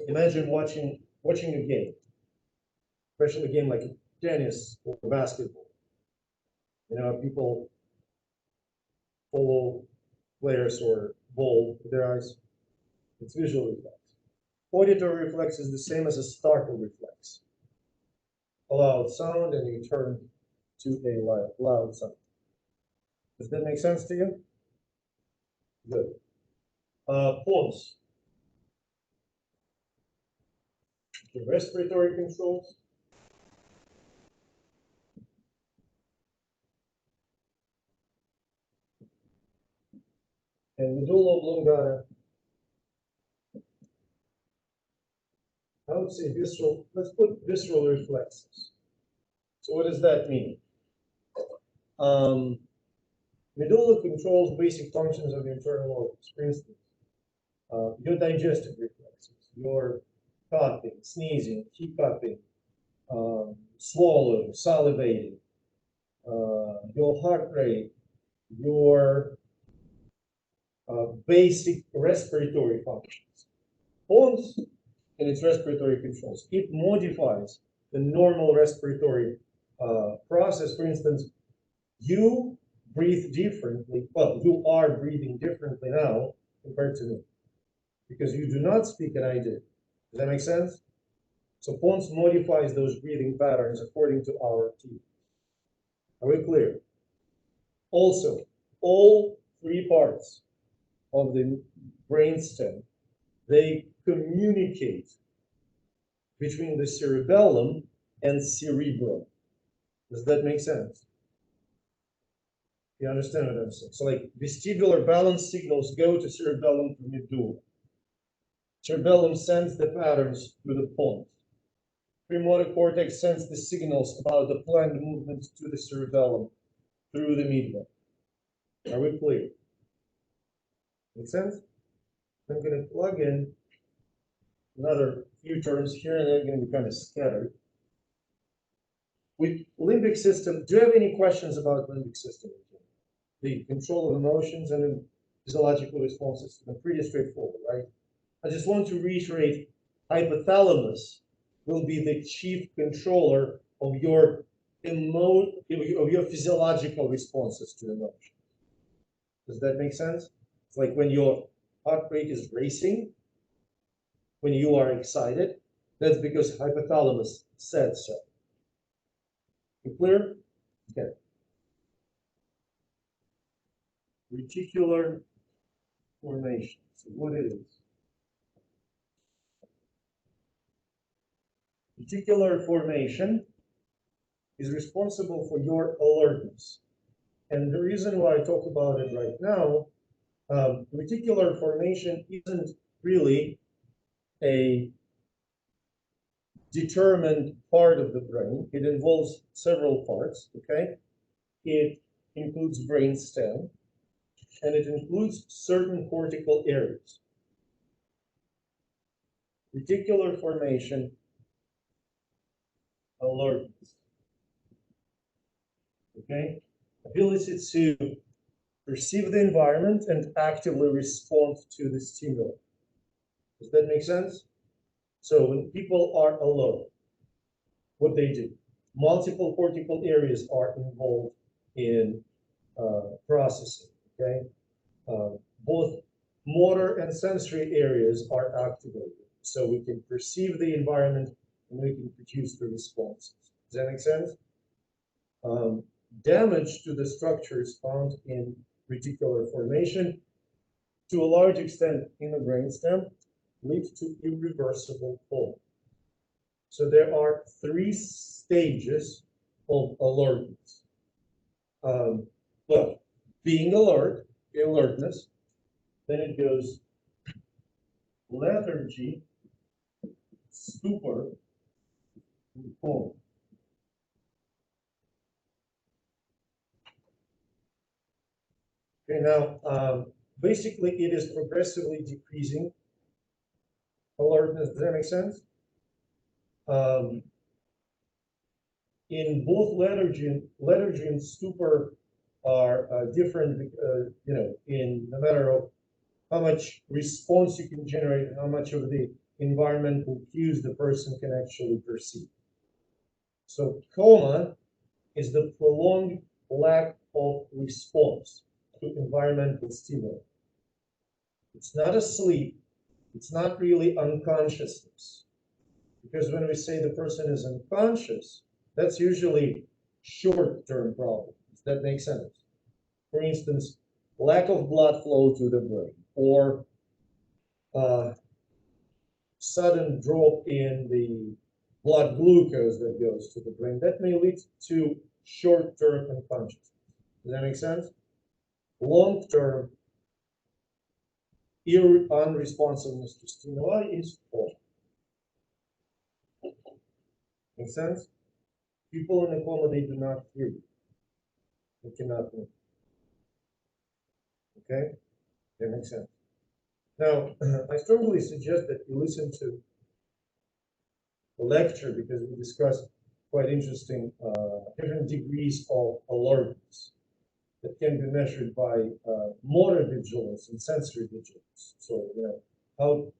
Imagine watching a game, especially a game like tennis or basketball. People follow players or ball with their eyes. It's visual reflex. Auditory reflex is the same as a startle reflex. A loud sound and you turn to a loud sound. Does that make sense to you? Good. Pause. The respiratory controls. And medulla oblongata. I would say visceral. Let's put visceral reflexes. So what does that mean? Medulla controls basic functions of the internal organs. For instance, your digestive reflexes, your coughing, sneezing, hiccuping, swallowing, salivating, your heart rate, your basic respiratory functions. Pons and its respiratory controls. It modifies the normal respiratory process. For instance, you breathe differently. Well, you are breathing differently now compared to me because you do not speak and I do. Does that make sense? So Pons modifies those breathing patterns according to our teeth. Are we clear? Also, all three parts of the brainstem, they communicate between the cerebellum and cerebrum. Does that make sense? You understand what I'm saying? So like vestibular balance signals go to cerebellum to medulla. Cerebellum sends the patterns to the pons. Premotor cortex sends the signals about the planned movements to the cerebellum through the medulla. Are we clear? Make sense? I'm going to plug in another few terms here, and they're going to be kind of scattered. With limbic system, do you have any questions about limbic system? The control of emotions and the physiological responses are pretty straightforward, right? I just want to reiterate, hypothalamus will be the chief controller of your physiological responses to emotion. Does that make sense? It's like when your heart rate is racing, when you are excited, that's because hypothalamus said so. You clear? Okay. Reticular formation. So what it is? Reticular formation is responsible for your alertness. And the reason why I talk about it right now, reticular formation isn't really a determined part of the brain. It involves several parts, okay? It includes brainstem, and it includes certain cortical areas. Reticular formation, alertness, okay? Ability to perceive the environment and actively respond to the stimuli. Does that make sense? So when people are alert, what they do, multiple cortical areas are involved in processing, okay? Both motor and sensory areas are activated. So we can perceive the environment and we can produce the responses. Does that make sense? Damage to the structures found in reticular formation, to a large extent in the brainstem, leads to irreversible fall. So there are three stages of alertness. Well, being alert, alertness, then it goes lethargy, stupor, and coma. Okay, now, basically it is progressively decreasing alertness. Does that make sense? In both lethargy and stupor are different, in the matter of how much response you can generate and how much of the environmental cues the person can actually perceive. So coma is the prolonged lack of response to environmental stimuli. It's not a sleep. It's not really unconsciousness. Because when we say the person is unconscious, that's usually short-term problem. Does that make sense? For instance, lack of blood flow to the brain, or sudden drop in the blood glucose that goes to the brain, that may lead to short-term unconsciousness. Does that make sense? Long-term unresponsiveness to stimuli is false. Make sense? People in a coma, they do not hear you. They cannot move. Okay? That makes sense. Now, I strongly suggest that you listen to the lecture because we discussed quite interesting different degrees of alertness that can be measured by motor vigilance and sensory vigilance. So, how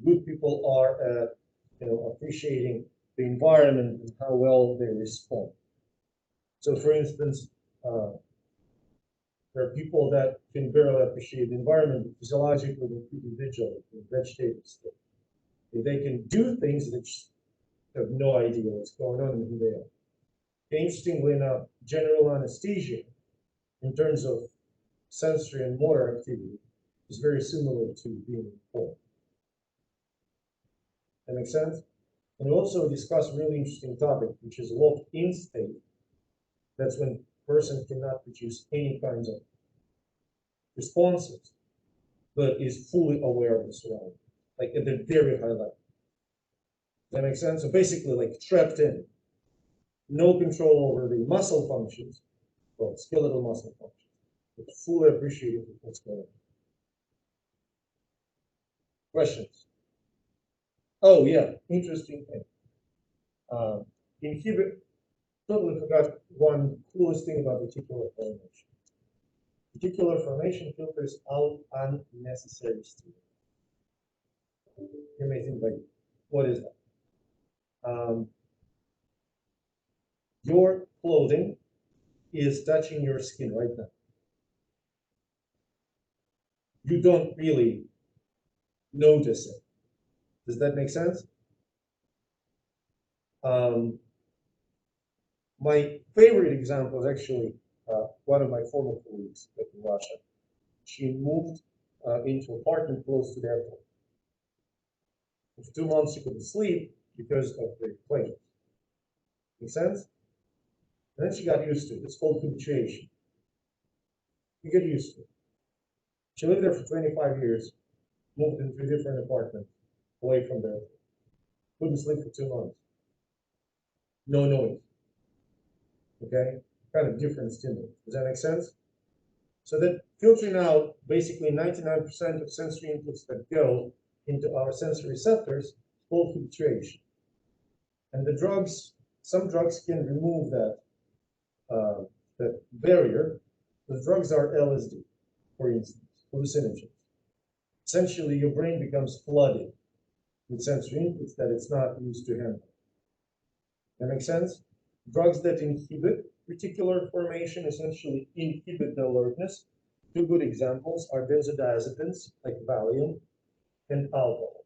good people are at, appreciating the environment and how well they respond. So, for instance, there are people that can barely appreciate the environment, but physiologically they're pretty vigilant in vegetative state. They can do things that just have no idea what's going on and who they are. Interestingly enough, general anesthesia, in terms of sensory and motor activity, is very similar to being informed. That makes sense? And we also discuss a really interesting topic, which is locked-in state. That's when a person cannot produce any kinds of responses, but is fully aware of the surroundings, like at the very high level. Does that make sense? So basically, like trapped in, no control over the muscle functions, well, skeletal muscle functions, but fully appreciating what's going on. Questions? Oh yeah, interesting thing. Inhibit. Totally forgot one coolest thing about reticular formation. Reticular formation filters out unnecessary stimuli. You may think, like, what is that? Your clothing is touching your skin right now. You don't really notice it. Does that make sense? My favorite example is actually one of my former colleagues in Russia. She moved into an apartment close to the airport. For 2 months, she couldn't sleep because of the plane. Make sense? And then she got used to it. It's called habituation. You get used to it. She lived there for 25 years, moved into a different apartment away from the airport. Couldn't sleep for 2 months. No noise. Okay? Kind of different stimuli. Does that make sense? So that filtering out basically 99% of sensory inputs that go into our sensory receptors is called habituation. And the drugs, some drugs can remove that barrier. The drugs are LSD, for instance, hallucinogens. Essentially, your brain becomes flooded with sensory inputs that it's not used to handle. That makes sense? Drugs that inhibit reticular formation essentially inhibit the alertness. Two good examples are benzodiazepines, like Valium, and alcohol.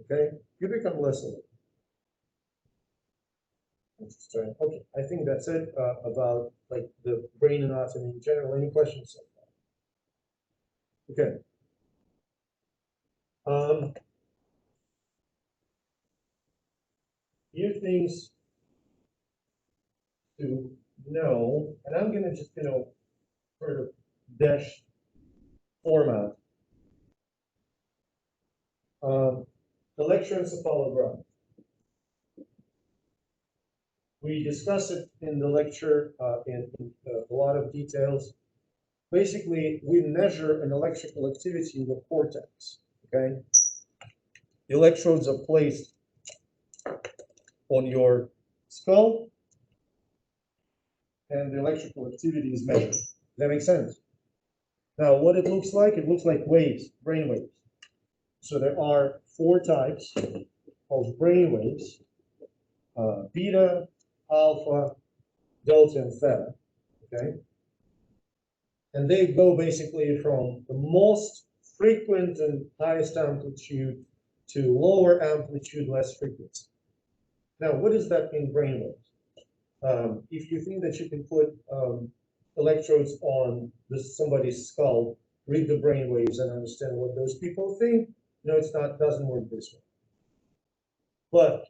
Okay? You become less alert. Okay, I think that's it about like the brain anatomy in general. Any questions so far? Okay. Few things to know, and I'm gonna just sort of dash format. Electroencephalography. We discuss it in the lecture in a lot of details. Basically, we measure an electrical activity in the cortex. Okay, the electrodes are placed on your skull, and the electrical activity is measured. Does that make sense? Now, what it looks like waves, brain waves. So there are 4 types of brain waves: beta, alpha, delta, and theta. Okay, and they go basically from the most frequent and highest amplitude to lower amplitude, less frequency. Now, what does that mean, brain waves? If you think that you can put electrodes on somebody's skull, read the brain waves, and understand what those people think. No, it's not. Doesn't work this way. But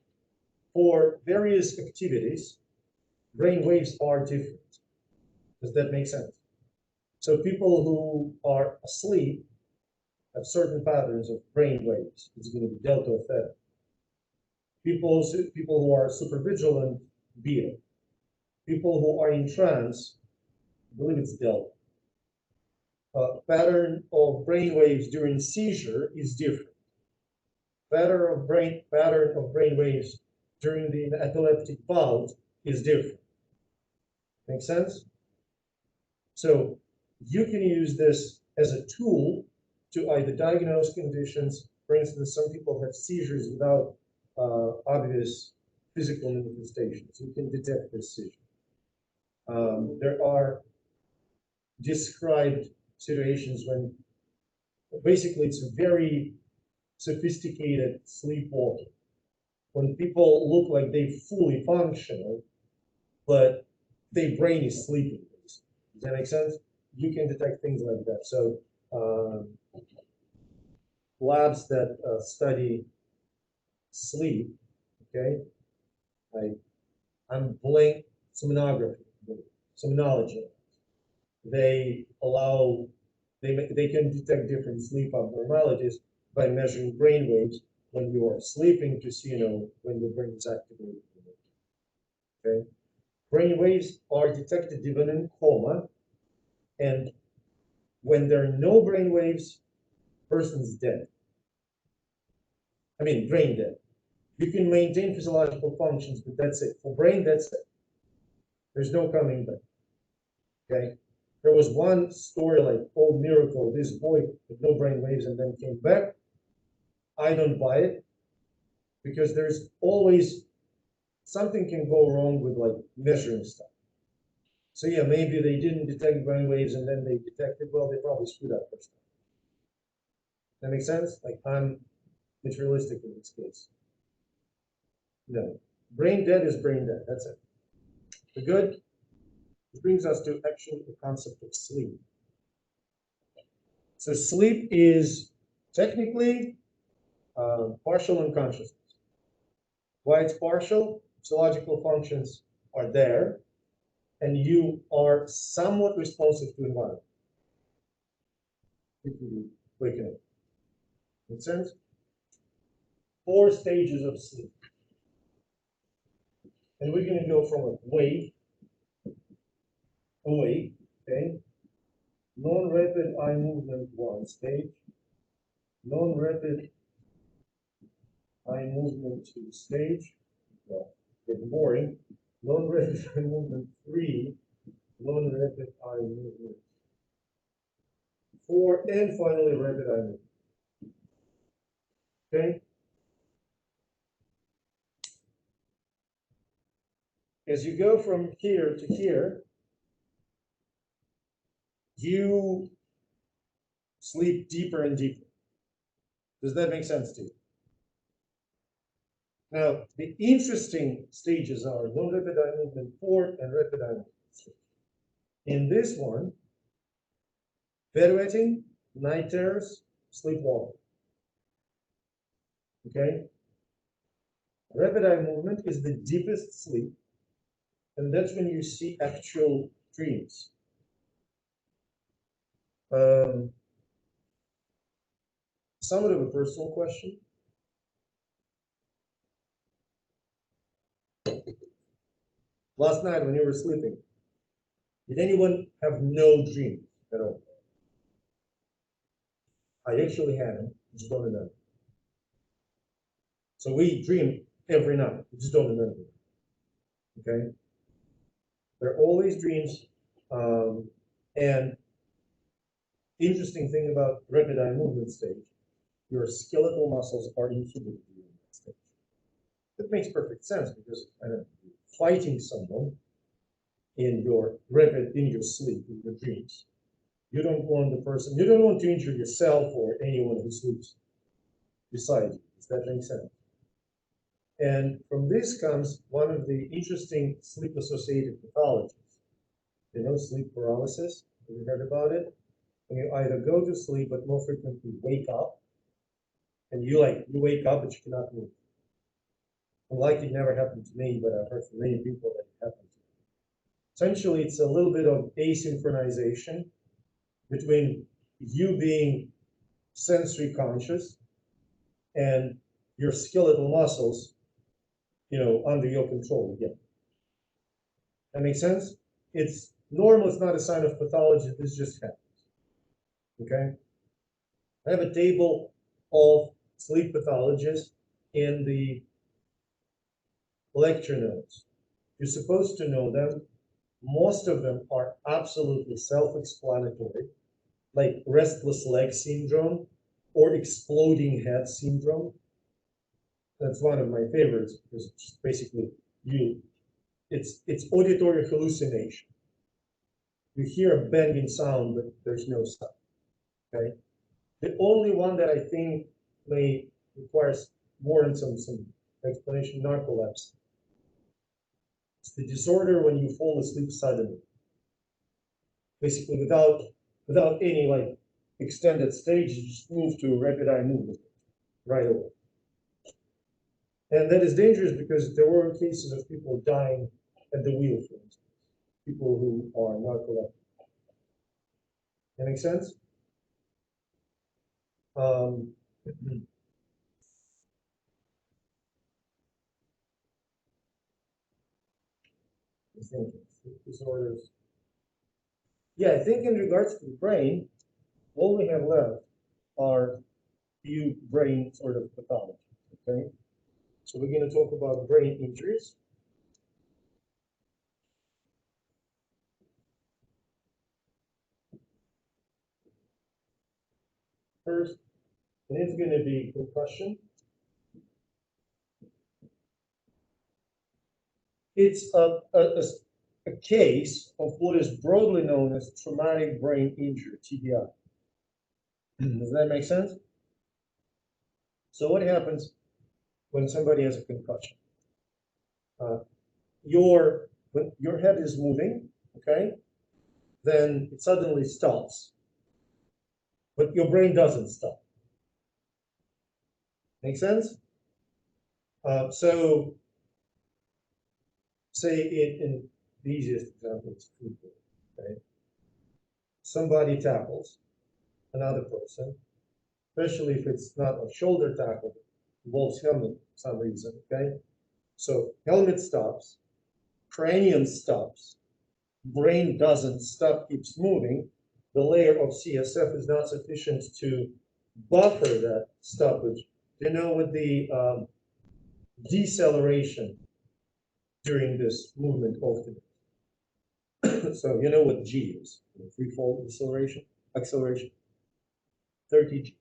for various activities, brain waves are different. Does that make sense? So people who are asleep have certain patterns of brain waves. It's going to be delta or theta. People who are supervigilant, beta. People who are in trance, I believe it's delta. Pattern of brain waves during seizure is different. Pattern of brain waves during the epileptic bout is different. Make sense? So you can use this as a tool to either diagnose conditions. For instance, some people have seizures without obvious physical manifestations. You can detect this seizure. There are described situations when basically it's a very sophisticated sleepwalking. When people look like they're fully functional, but their brain is sleeping. Does that make sense? You can detect things like that. So labs that study sleep, okay, I'm blank somnography, somnology. They can detect different sleep abnormalities by measuring brain waves when you are sleeping to see, when your brain is activated. Okay, brain waves are detected even in coma, and when there are no brain waves, person's dead. I mean, brain dead. You can maintain physiological functions, but that's it. For brain, that's it. There's no coming back. Okay. There was one story like, oh, miracle, this boy with no brain waves and then came back. I don't buy it because there's always something can go wrong with like measuring stuff. So yeah, maybe they didn't detect brain waves and then they detected, well, they probably screwed up their stuff. That makes sense? Like I'm materialistic in this case. No. Brain dead is brain dead. That's it. The good? This brings us to actually the concept of sleep. So sleep is technically partial unconsciousness. Why it's partial? Physiological functions are there, and you are somewhat responsive to environment. If you waking up. Make sense? 4 stages of sleep. And we're going to go from awake, okay? Non-rapid eye movement 1 stage, non-rapid eye movement 2 stage, well, getting boring, non-rapid eye movement 3, non-rapid eye movement 4, and finally rapid eye movement. Okay? As you go from here to here, you sleep deeper and deeper. Does that make sense to you? Now, the interesting stages are non-rapid eye movement 4 and rapid eye movement 6. In this one, bedwetting, night terrors, sleepwalking. Okay? Rapid eye movement is the deepest sleep, and that's when you see actual dreams. Somewhat of a personal question. Last night when you were sleeping, did anyone have no dreams at all? I actually had them, just don't remember. So we dream every night, we just don't remember. Okay? They're always dreams. And interesting thing about rapid eye movement stage, your skeletal muscles are inhibited during that stage. That makes perfect sense because fighting someone in your sleep, in your dreams. You don't want to injure yourself or anyone who sleeps beside you. Does that make sense? And from this comes one of the interesting sleep-associated pathologies. You know, sleep paralysis. Have you heard about it? When you either go to sleep but more frequently wake up, and you wake up but you cannot move. Unlikely it never happened to me, but I've heard from many people that it happened to me. Essentially, it's a little bit of asynchronization between you being sensory conscious and your skeletal muscles, you know, under your control again. That makes sense? It's normal, it's not a sign of pathology, this just happens. Okay? I have a table of sleep pathologists in the lecture notes. You're supposed to know them. Most of them are absolutely self-explanatory, like restless leg syndrome or exploding head syndrome. That's one of my favorites because it's basically it's auditory hallucination. You hear a banging sound, but there's no sound. Okay. The only one that I think may requires more than some explanation, narcolepsy. It's the disorder when you fall asleep suddenly, basically without any like extended stage, you just move to rapid eye movement right away. And that is dangerous because there were cases of people dying at the wheel, for instance, people who are narcoleptic. That makes sense? Disorders. Yeah, I think in regards to the brain, all we have left are few brain sort of pathology. Okay, so we're going to talk about brain injuries. First, and it's going to be concussion. It's a case of what is broadly known as traumatic brain injury, TBI. Does that make sense? So what happens when somebody has a concussion? When your head is moving, okay, then it suddenly stops, but your brain doesn't stop. Make sense? So say in the easiest example is football, okay? Somebody tackles another person, especially if it's not a shoulder tackle, involves helmet for some reason, okay? So helmet stops, cranium stops, brain doesn't stop, keeps moving. The layer of CSF is not sufficient to buffer that stoppage. You know, with the deceleration during this movement often. So you know what G is, threefold deceleration, acceleration, 30G.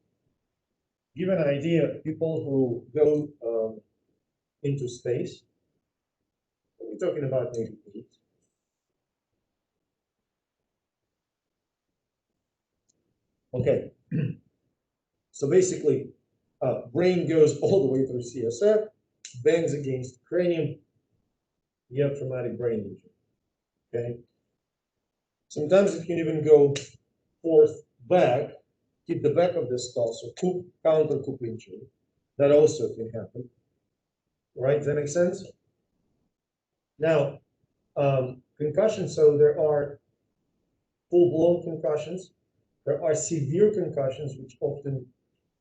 Give an idea, people who go into space, we're talking about maybe 8. Okay, so basically, brain goes all the way through CSF, bangs against the cranium, you have traumatic brain injury, okay? Sometimes it can even go forth back, hit the back of the skull, so counter coup injury. That also can happen, right? Does that make sense? Now, concussion, so there are full-blown concussions. There are severe concussions, which often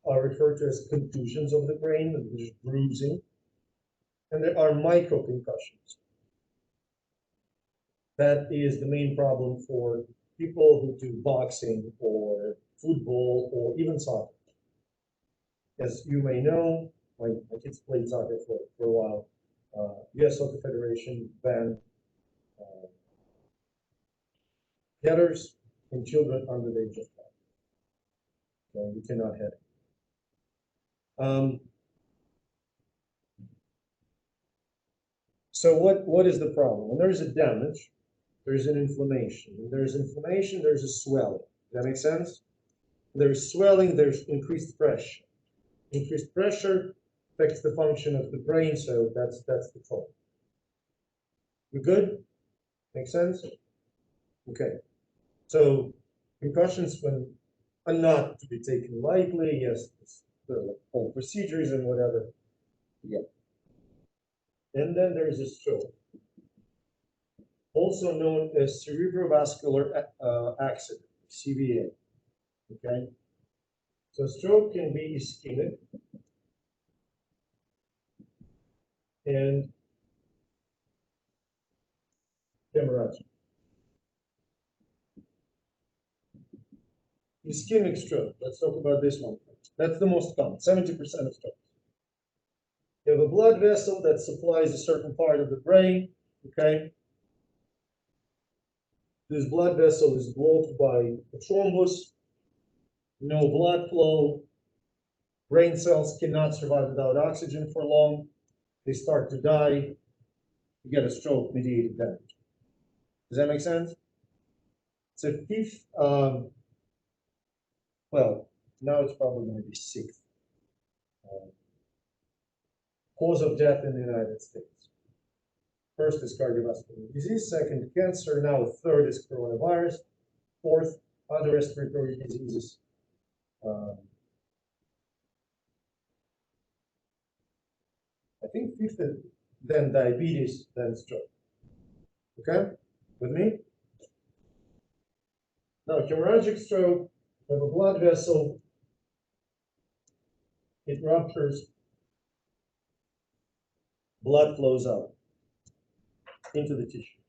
are referred to as contusions of the brain, which is bruising. And there are microconcussions. That is the main problem for people who do boxing or football or even soccer. As you may know, my kids played soccer for a while. US Soccer Federation banned headers in children under the age of 5. So you cannot head. So what is the problem? When there's a damage, there's an inflammation. When there's inflammation, there's a swelling. Does that make sense? There's swelling, there's increased pressure. Increased pressure affects the function of the brain, so that's the problem. You good? Make sense? Okay, so concussions are not to be taken lightly. Yes, there are whole procedures and whatever. Yeah. And then there's a stroke, also known as cerebrovascular accident, CVA. Okay, so stroke can be ischemic and hemorrhagic. Ischemic stroke, let's talk about this one. That's the most common, 70% of strokes. You have a blood vessel that supplies a certain part of the brain, okay? This blood vessel is blocked by a thrombus, no blood flow, brain cells cannot survive without oxygen for long, they start to die, you get a stroke-mediated damage. Does that make sense? So if, well, now it's probably going to be sixth cause of death in the United States. First is cardiovascular disease, second cancer, now third is coronavirus, fourth other respiratory diseases. I think fifth, then diabetes, then stroke. Okay, with me? Now, Camorrangic stroke, we have a blood vessel, it ruptures, blood flows out into the tissue.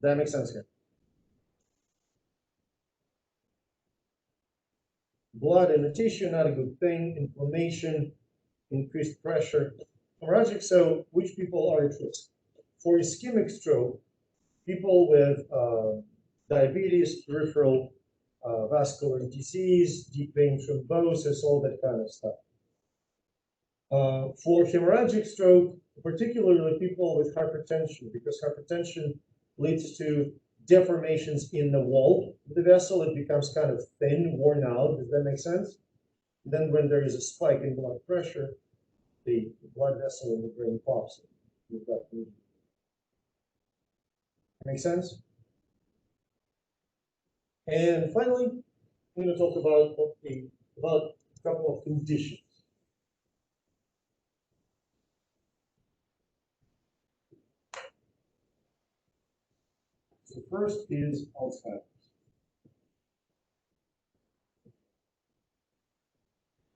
That makes sense here. Blood in the tissue, not a good thing. Inflammation, increased pressure. Hemorrhagic, so which people are at risk? For ischemic stroke, people with diabetes, peripheral vascular disease, deep vein thrombosis, all that kind of stuff. For hemorrhagic stroke, particularly people with hypertension, because hypertension leads to deformations in the wall of the vessel. It becomes kind of thin, worn out. Does that make sense? Then when there is a spike in blood pressure, the blood vessel in the brain pops. Make sense? And finally, I'm going to talk about a couple of conditions. So first is Alzheimer's.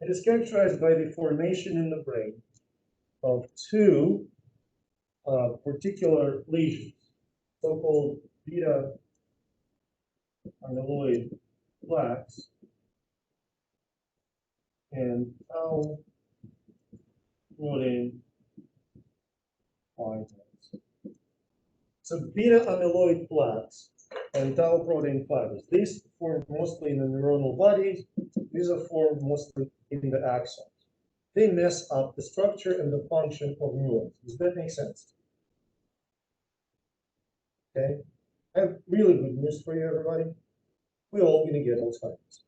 It is characterized by the formation in the brain of two particular lesions, so-called beta amyloid plaques and tau protein fibers. So beta amyloid plaques and tau protein fibers, these form mostly in the neuronal bodies. These are formed mostly in the axons. They mess up the structure and the function of neurons. Does that make sense? Okay. I have really good news for you, everybody. We're all going to get Alzheimer's.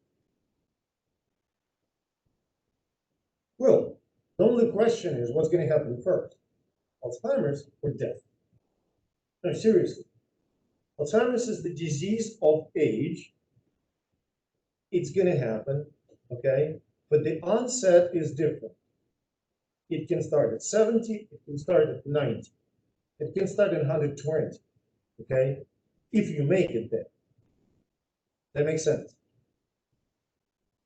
Well, the only question is what's going to happen first, Alzheimer's or death? No, seriously. Alzheimer's is the disease of age. It's going to happen, okay? But the onset is different. It can start at 70, it can start at 90, it can start at 120, okay? If you make it there. That makes sense.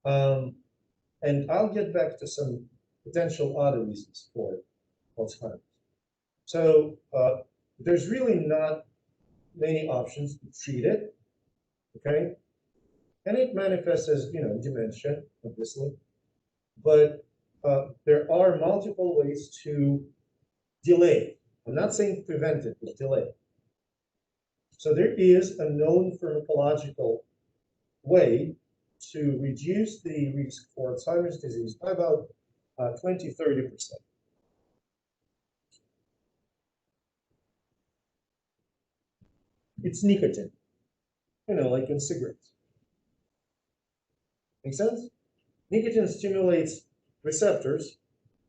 And I'll get back to some potential other reasons for Alzheimer's. So there's really not many options to treat it, okay? And it manifests as, dementia, obviously. But there are multiple ways to delay. I'm not saying prevent it, but delay. So there is a known pharmacological way to reduce the risk for Alzheimer's disease by about 20–30%. It's nicotine, like in cigarettes. Make sense? Nicotine stimulates receptors,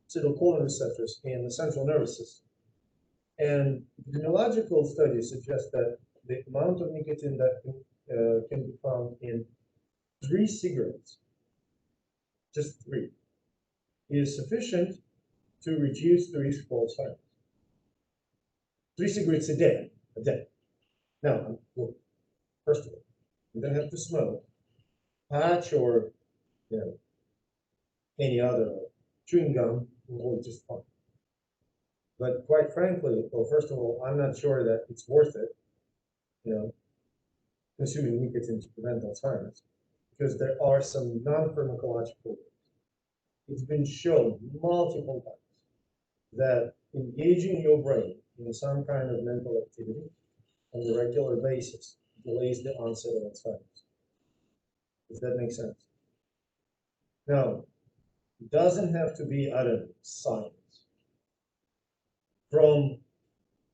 acetylcholine receptors in the central nervous system. And epidemiological studies suggest that the amount of nicotine that can be found in 3 cigarettes, just 3, is sufficient to reduce the risk of Alzheimer's. 3 cigarettes a day. Now, look, first of all, you don't have to smoke patch or any other chewing gum will work just fine. But quite frankly, well, first of all, I'm not sure that it's worth it, consuming nicotine to prevent Alzheimer's, because there are some non-pharmacological ways. It's been shown multiple times that engaging your brain in some kind of mental activity on a regular basis delays the onset of Alzheimer's. Does that make sense? Now, it doesn't have to be, I don't know, science. From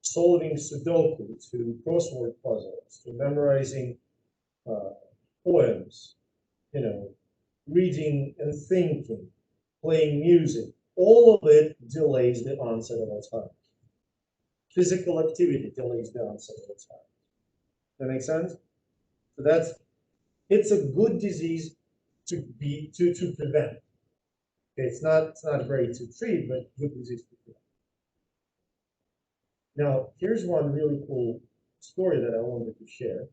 solving Sudoku to crossword puzzles to memorizing poems, reading and thinking, playing music, all of it delays the onset of Alzheimer's. Physical activity delays the onset of Alzheimer's. That makes sense? So it's a good disease to prevent. Okay, it's not great to treat, but good disease to prevent. Now, here's one really cool story that I wanted to share.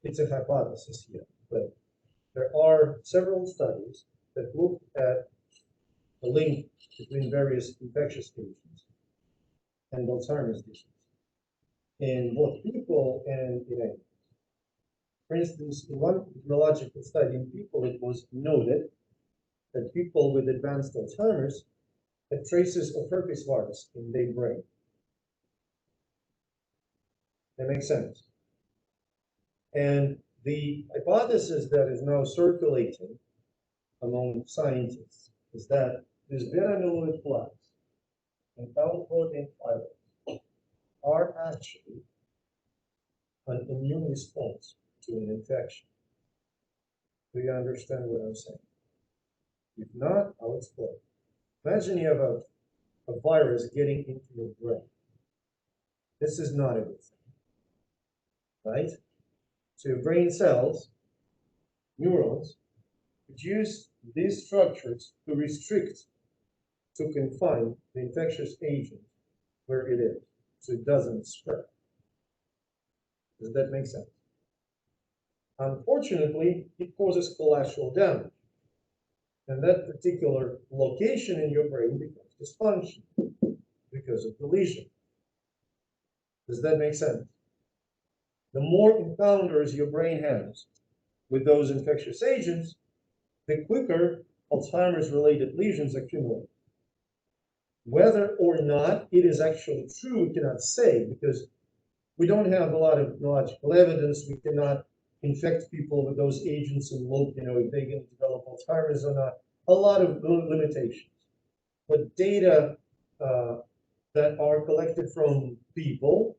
It's a hypothesis here, but there are several studies that look at the link between various infectious agents and Alzheimer's disease in both people and in animals. For instance, in one epidemiological study in people, it was noted that people with advanced Alzheimer's had traces of herpes virus in their brain. That makes sense. And the hypothesis that is now circulating among scientists is that these beta-amyloid plaques and tau protein fibers are actually an immune response to an infection. Do you understand what I'm saying? If not, I'll explain. Imagine you have a virus getting into your brain. This is not a good thing, right? So your brain cells, neurons, produce these structures to restrict, to confine the infectious agent where it is, so it doesn't spread. Does that make sense? Unfortunately, it causes collateral damage. And that particular location in your brain becomes dysfunctional because of the lesion. Does that make sense? The more encounters your brain has with those infectious agents, the quicker Alzheimer's-related lesions accumulate. Whether or not it is actually true, we cannot say, because we don't have a lot of neurological evidence. We cannot infect people with those agents and look, if they can develop Alzheimer's or not. A lot of limitations. But data that are collected from people,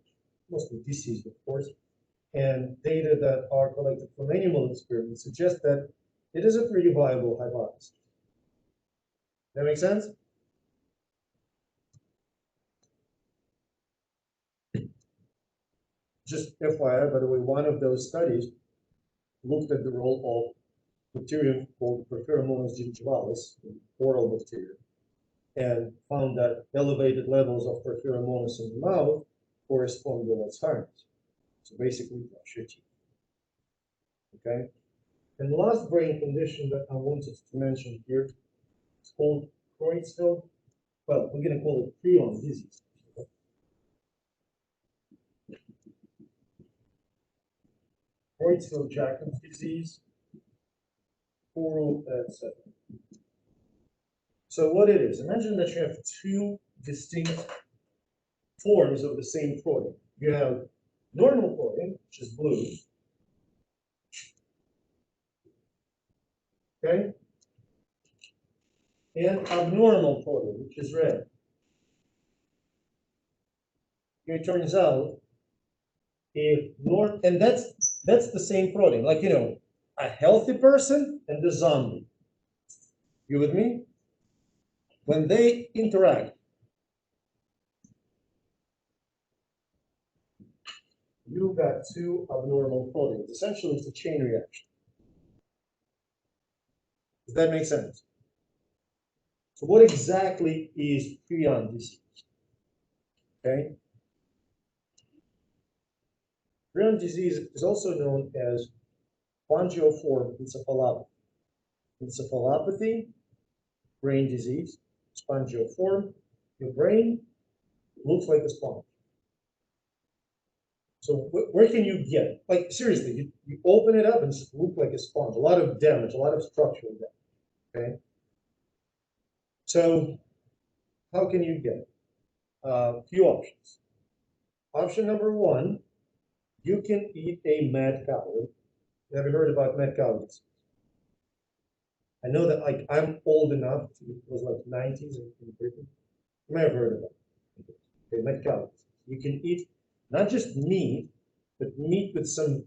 mostly deceased, of course, and data that are collected from animal experiments suggest that it is a pretty viable hypothesis. That make sense? Just FYI, by the way, one of those studies looked at the role of bacterium called Porphyromonas gingivalis, oral bacteria, and found that elevated levels of Porphyromonas in the mouth correspond with Alzheimer's. So basically, brush your teeth. Okay? And the last brain condition that I wanted to mention here is called Creutzfeldt. Well, we're going to call it prion disease. Creutzfeldt-Jakob disease, oral, etc. So what it is, imagine that you have two distinct forms of the same protein. You have normal protein, which is blue, okay, and abnormal protein, which is red. It turns out, and that's the same protein, like a healthy person and a zombie. You with me? When they interact, you've got two abnormal proteins. Essentially, it's a chain reaction. Does that make sense? So what exactly is prion disease? Okay. Prion disease is also known as spongiform encephalopathy. Encephalopathy, brain disease, spongiform, your brain looks like a sponge. So where can you get, like seriously, you open it up and it looks like a sponge, a lot of damage, a lot of structural damage, okay? So how can you get it? Few options. Option number one, you can eat a mad cow. Have you heard about mad cow disease? I know that like I'm old enough, it was like 90s in Britain. You may have heard of it. Okay, mad cow disease. You can eat not just meat, but meat with some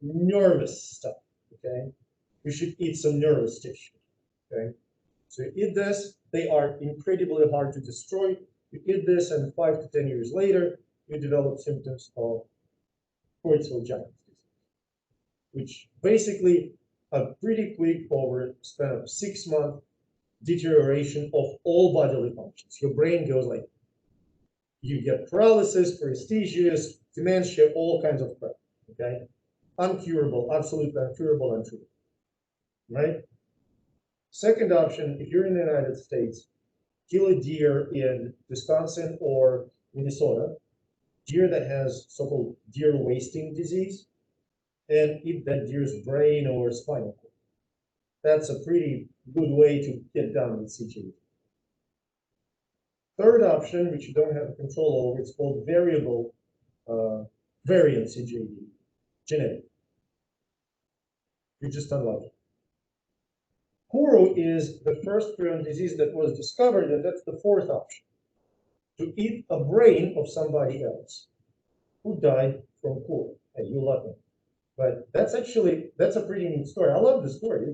nervous stuff, okay? You should eat some nervous tissue, okay? So you eat this, they are incredibly hard to destroy. You eat this, and 5 to 10 years later, you develop symptoms of cortical giant disease, which basically a pretty quick over a span of 6 month deterioration of all bodily functions. Your brain goes like, you get paralysis, paresthesias, dementia, all kinds of crap, okay? Uncurable, absolutely uncurable, untreatable, right? Second option, if you're in the United States, kill a deer in Wisconsin or Minnesota, deer that has so-called deer wasting disease, and eat that deer's brain or spinal cord. That's a pretty good way to get down with CGD. Third option, which you don't have control over, it's called variable variant CGD, genetic. You're just unlucky. Kuru is the first prion disease that was discovered, and that's the fourth option. To eat a brain of somebody else who died from Kuru, and you love him. But that's a pretty neat story. I love the story.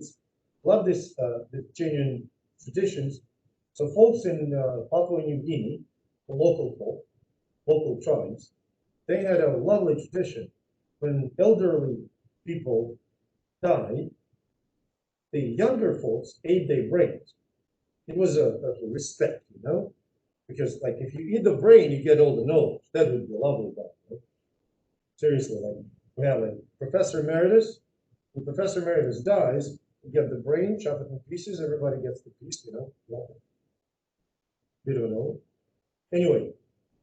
Love this the genuine traditions. So folks in Papua New Guinea, the local folk, local tribes, they had a lovely tradition. When elderly people died, the younger folks ate their brains. It was a respect, you know, because like if you eat the brain, you get all the knowledge. That would be lovely, right? Seriously, like we have like Professor Emeritus. When Professor Emeritus dies, you get the brain, chop it in pieces. Everybody gets the piece, you know. You don't know. Anyway,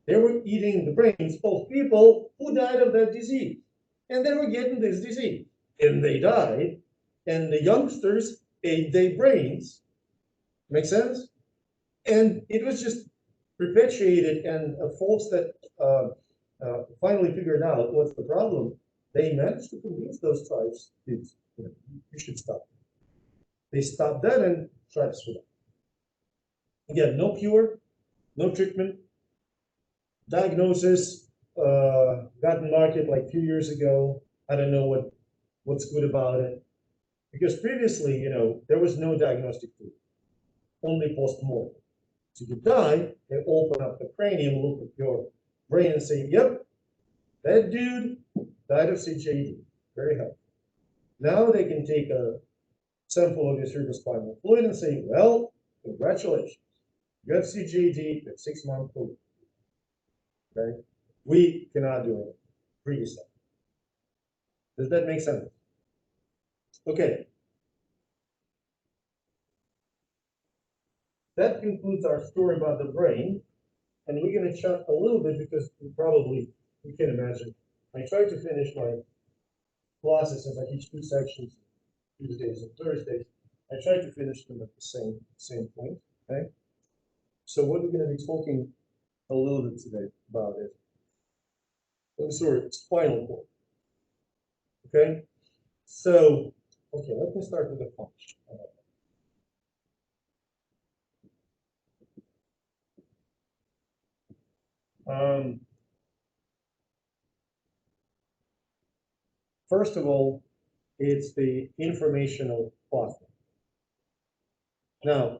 they were eating the brains of people who died of that disease, and they were getting this disease, and they died, and the youngsters ate their brains. Make sense? And it was just perpetuated, and folks that finally figured out what's the problem, they managed to convince those tribes, you should stop. They stopped that and tribes for that. Again, no cure, no treatment. Diagnosis got in market like a few years ago. I don't know what's good about it. Because previously, you know, there was no diagnostic tool, only post-mortem. So you die, they open up the cranium, look at your brain and say, yep, that dude died of CJD. Very helpful. Now they can take a sample of your cerebrospinal fluid and say, well, congratulations. You have CJD at 6 months old. Okay? We cannot do it. Pretty sad. Does that make sense? Okay. That concludes our story about the brain. And we're going to chat a little bit because you can imagine, I try to finish my classes since I teach 2 sections, Tuesdays and Thursdays. I try to finish them at the same point. Okay. So what we're going to be talking a little bit today about is, spinal cord. Okay. So, okay, let me start with the function. First of all, it's the informational platform. Now,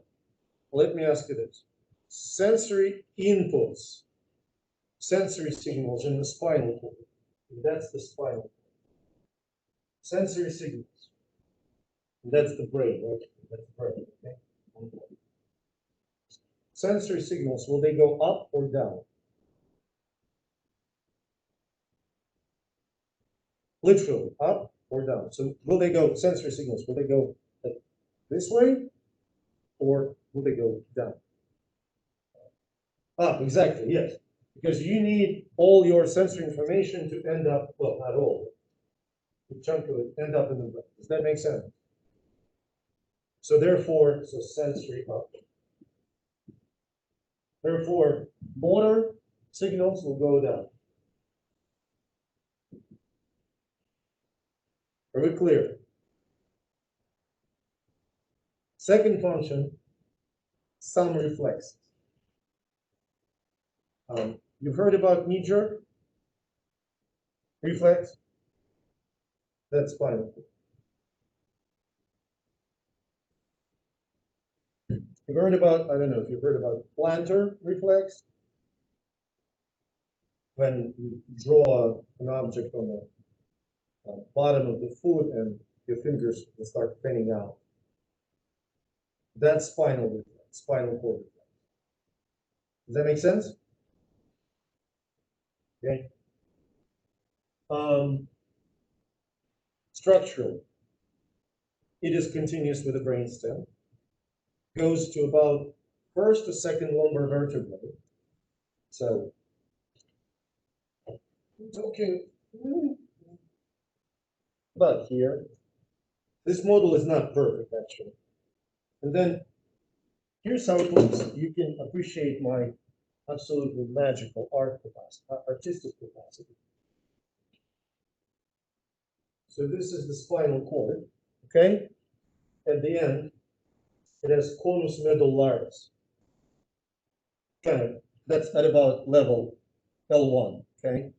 let me ask you this. Sensory inputs, sensory signals in the spinal cord That's the spinal. Sensory signals. That's the brain, right? That's the brain. Okay? Sensory signals, will they go up or down? Literally, up or down. So will they go, sensory signals, will they go this way or will they go down? Up, exactly, yes. Because you need all your sensory information to end up, well, not all, a chunk of it end up in the brain. Does that make sense? So therefore, so sensory up. Therefore, motor signals will go down. Are we clear? Second function, some reflexes. You've heard about knee jerk reflex? That's spinal cord. You've heard about, I don't know if you've heard about plantar reflex? When you draw an object on the bottom of the foot and your fingers will start pinning out. That's spinal reflex, spinal cord reflex. Does that make sense? Okay. Structural. It is continuous with the brainstem. Goes to about first to second lumbar vertebrae. So, talking about here. This model is not perfect, actually. And then here's how it looks. You can appreciate my absolutely magical artistic capacity. So this is the spinal cord, okay? At the end, it has conus medullaris. Kind of, that's at about level L1, okay?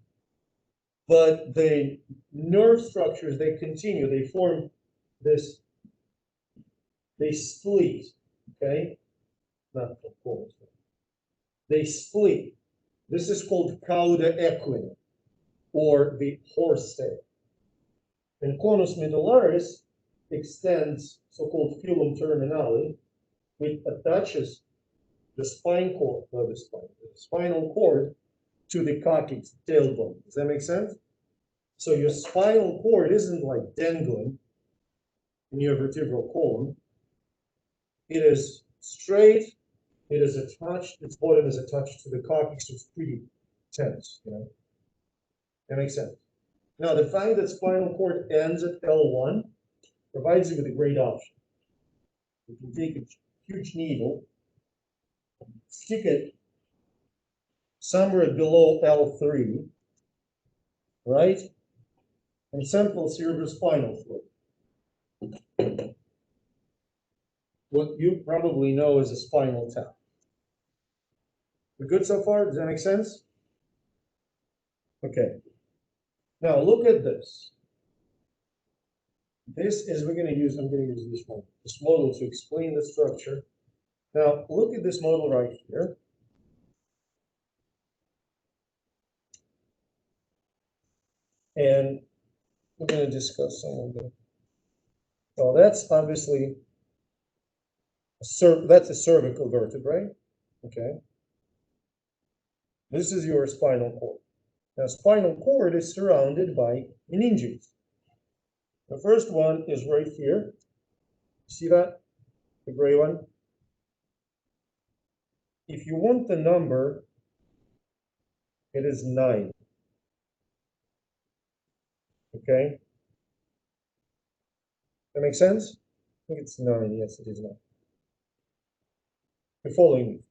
But the nerve structures, they continue, they form this, they split, okay? Not from conus. They split. This is called cauda equina, or the horse tail. And conus medullaris extends, so-called filum terminale, which attaches the spinal cord, the spinal cord to the coccyx tailbone. Does that make sense? So your spinal cord isn't like dangling in your vertebral column. It is straight. It is attached. Its bottom is attached to the coccyx. So it's pretty tense. You know. That makes sense. Now the fact that spinal cord ends at L1 provides you with a great option. You can take a huge needle, stick it somewhere below L3, right? And sample cerebrospinal fluid. What you probably know is a spinal tap. We're good so far? Does that make sense? Okay. Now look at this. This is, I'm going to use this model to explain the structure. Now look at this model right here. And we're going to discuss some of them. So that's obviously that's a cervical vertebrae. Okay. This is your spinal cord. Now, spinal cord is surrounded by meninges. The first one is right here. See that? The gray one? If you want the number, it is 9. Okay? That makes sense? I think it's 9. Yes, it is 9. You're following me.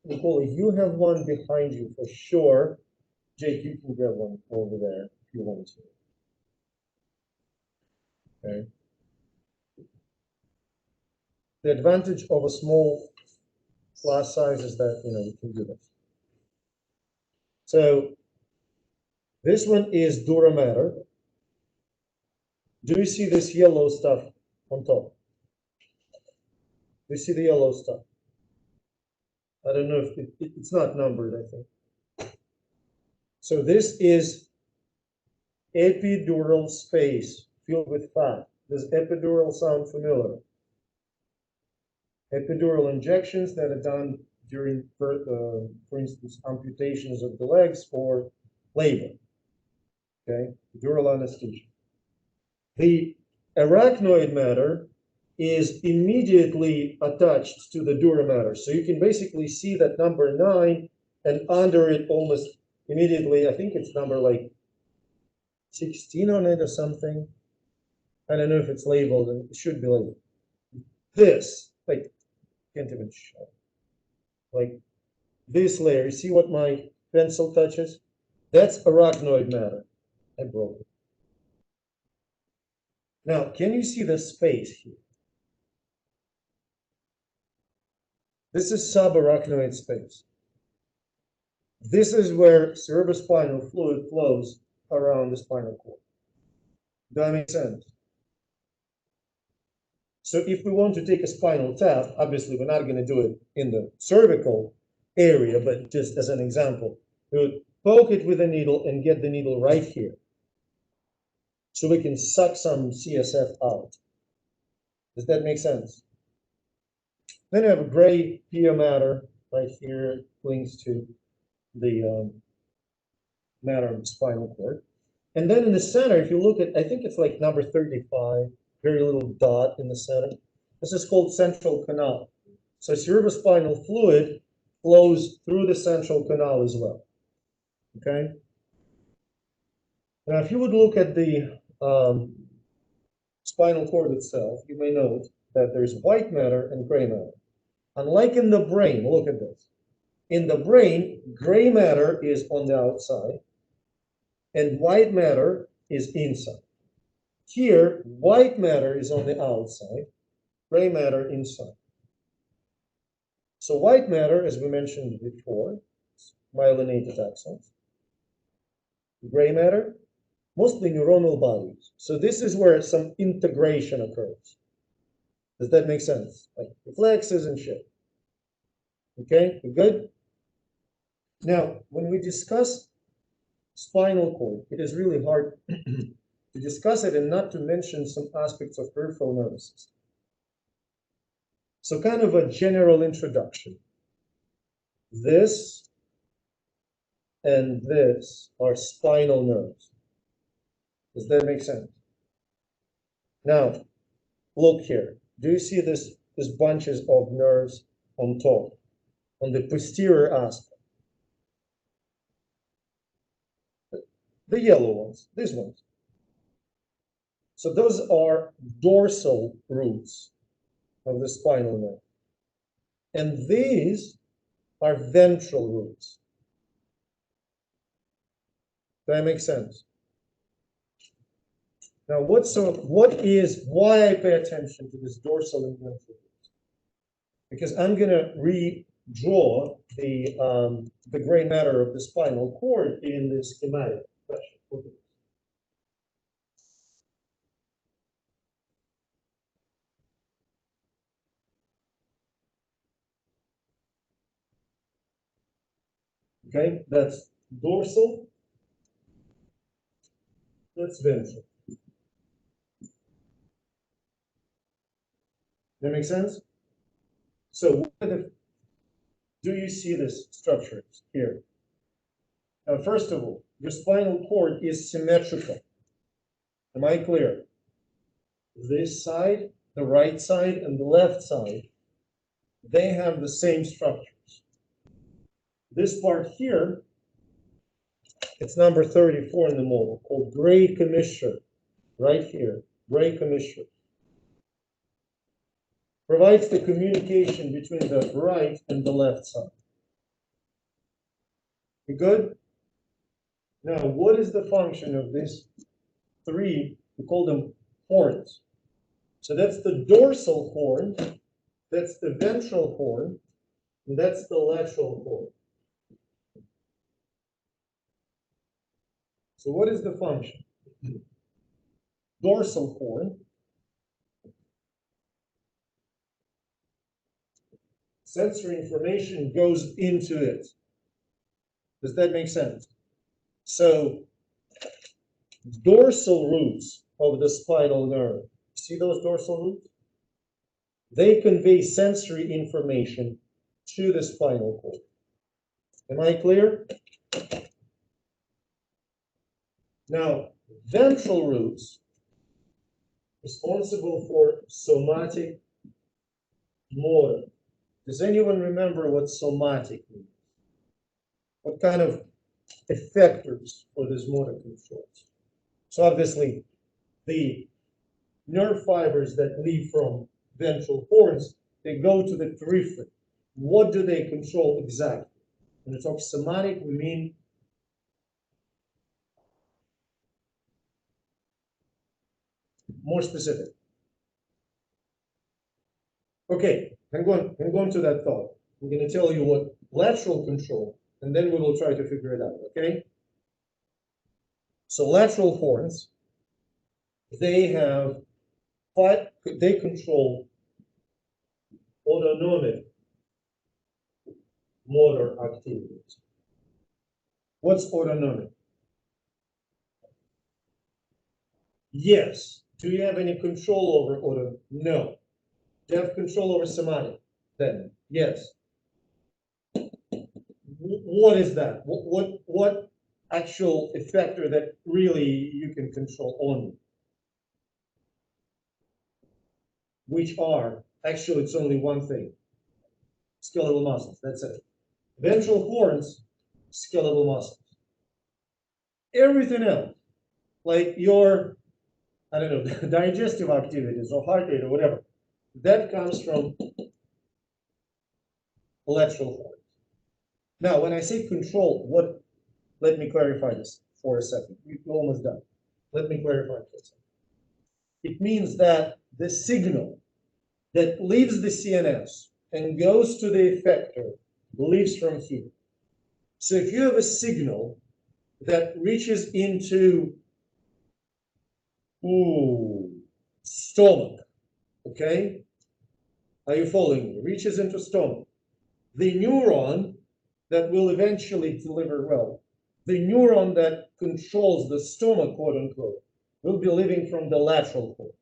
Nicole, if you have one behind you for sure, Jake, you can grab one over there if you want to. Okay. The advantage of a small class size is that you can do this. So this one is dura mater. Do you see this yellow stuff on top? Do you see the yellow stuff? I don't know if it's not numbered, I think. So this is epidural space filled with fat. Does epidural sound familiar? Epidural injections that are done during, for instance, amputations of the legs or labor. Okay, dural anesthesia. The arachnoid matter is immediately attached to the dura mater. So you can basically see that number 9, and under it almost immediately, I think it's number like 16 on it or something. I don't know if it's labeled, and it should be labeled. This, like, can't even show. Like this layer, you see what my pencil touches? That's arachnoid matter. I broke it. Now, can you see the space here? This is subarachnoid space. This is where cerebrospinal fluid flows around the spinal cord. Does that make sense? So if we want to take a spinal tap, obviously we're not going to do it in the cervical area, but just as an example, we would poke it with a needle and get the needle right here. So we can suck some CSF out. Does that make sense? Then you have a gray pia matter right here. It links to the matter of the spinal cord. And then in the center, if you look at, I think it's like number 35, very little dot in the center. This is called central canal. So cerebrospinal fluid flows through the central canal as well. Okay? Now, if you would look at the spinal cord itself, you may note that there's white matter and gray matter. Unlike in the brain, look at this. In the brain, gray matter is on the outside, and white matter is inside. Here, white matter is on the outside, gray matter inside. So white matter, as we mentioned before, myelinated axons. Gray matter, mostly neuronal bodies. So this is where some integration occurs. Does that make sense? Like reflexes and shit. Okay, we good? Now, when we discuss spinal cord, it is really hard to discuss it and not to mention some aspects of peripheral nervous system. So kind of a general introduction. This and this are spinal nerves. Does that make sense? Now, look here. Do you see this bunches of nerves on top, on the posterior aspect? The yellow ones, these ones. So those are dorsal roots of the spinal nerve. And these are ventral roots. Does that make sense? Now, why I pay attention to this dorsal and ventral roots? Because I'm going to redraw the gray matter of the spinal cord in the schematic. Okay, that's dorsal, that's ventral. That make sense? So do you see this structure here? Now, first of all, your spinal cord is symmetrical. Am I clear? This side, the right side, and the left side, they have the same structures. This part here, it's number 34 in the model, called gray commissure, right here, gray commissure. Provides the communication between the right and the left side. You good? Now, what is the function of these three? We call them horns. So that's the dorsal horn, that's the ventral horn, and that's the lateral horn. So what is the function? Dorsal horn. Sensory information goes into it. Does that make sense? So dorsal roots of the spinal nerve, see those dorsal roots? They convey sensory information to the spinal cord. Am I clear? Now, ventral roots responsible for somatic motor. Does anyone remember what somatic means? What kind of effectors for this motor controls? So obviously, the nerve fibers that leave from ventral horns, they go to the periphery. What do they control exactly? When we talk somatic, we mean more specific. Okay, I'm going to that thought. I'm going to tell you what lateral control, and then we will try to figure it out, okay? So lateral horns, they control autonomic motor activities. What's autonomic? Yes. Do you have any control over autonomic? No. Do you have control over somatic? Then yes. What is that? What actual effector that really you can control only? Which are, actually it's only one thing. Skeletal muscles, that's it. Ventral horns, skeletal muscles. Everything else, like your, I don't know, digestive activities or heart rate or whatever, that comes from lateral horns. Now, when I say control, let me clarify this for a second. We're almost done. Let me clarify for a second. It means that the signal that leaves the CNS and goes to the effector leaves from here. So if you have a signal that reaches into stomach, okay? Are you following me? Reaches into stomach. The neuron that will eventually deliver, well, the neuron that controls the stomach, quote unquote, will be living from the lateral cord.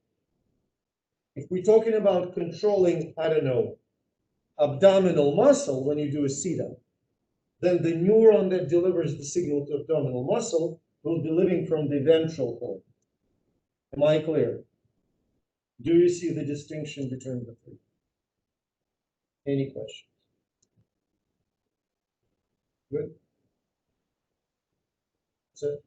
If we're talking about controlling, I don't know, abdominal muscle when you do a sit-up, then the neuron that delivers the signal to abdominal muscle will be living from the ventral cord. Am I clear? Do you see the distinction between the three? Any questions? Good. So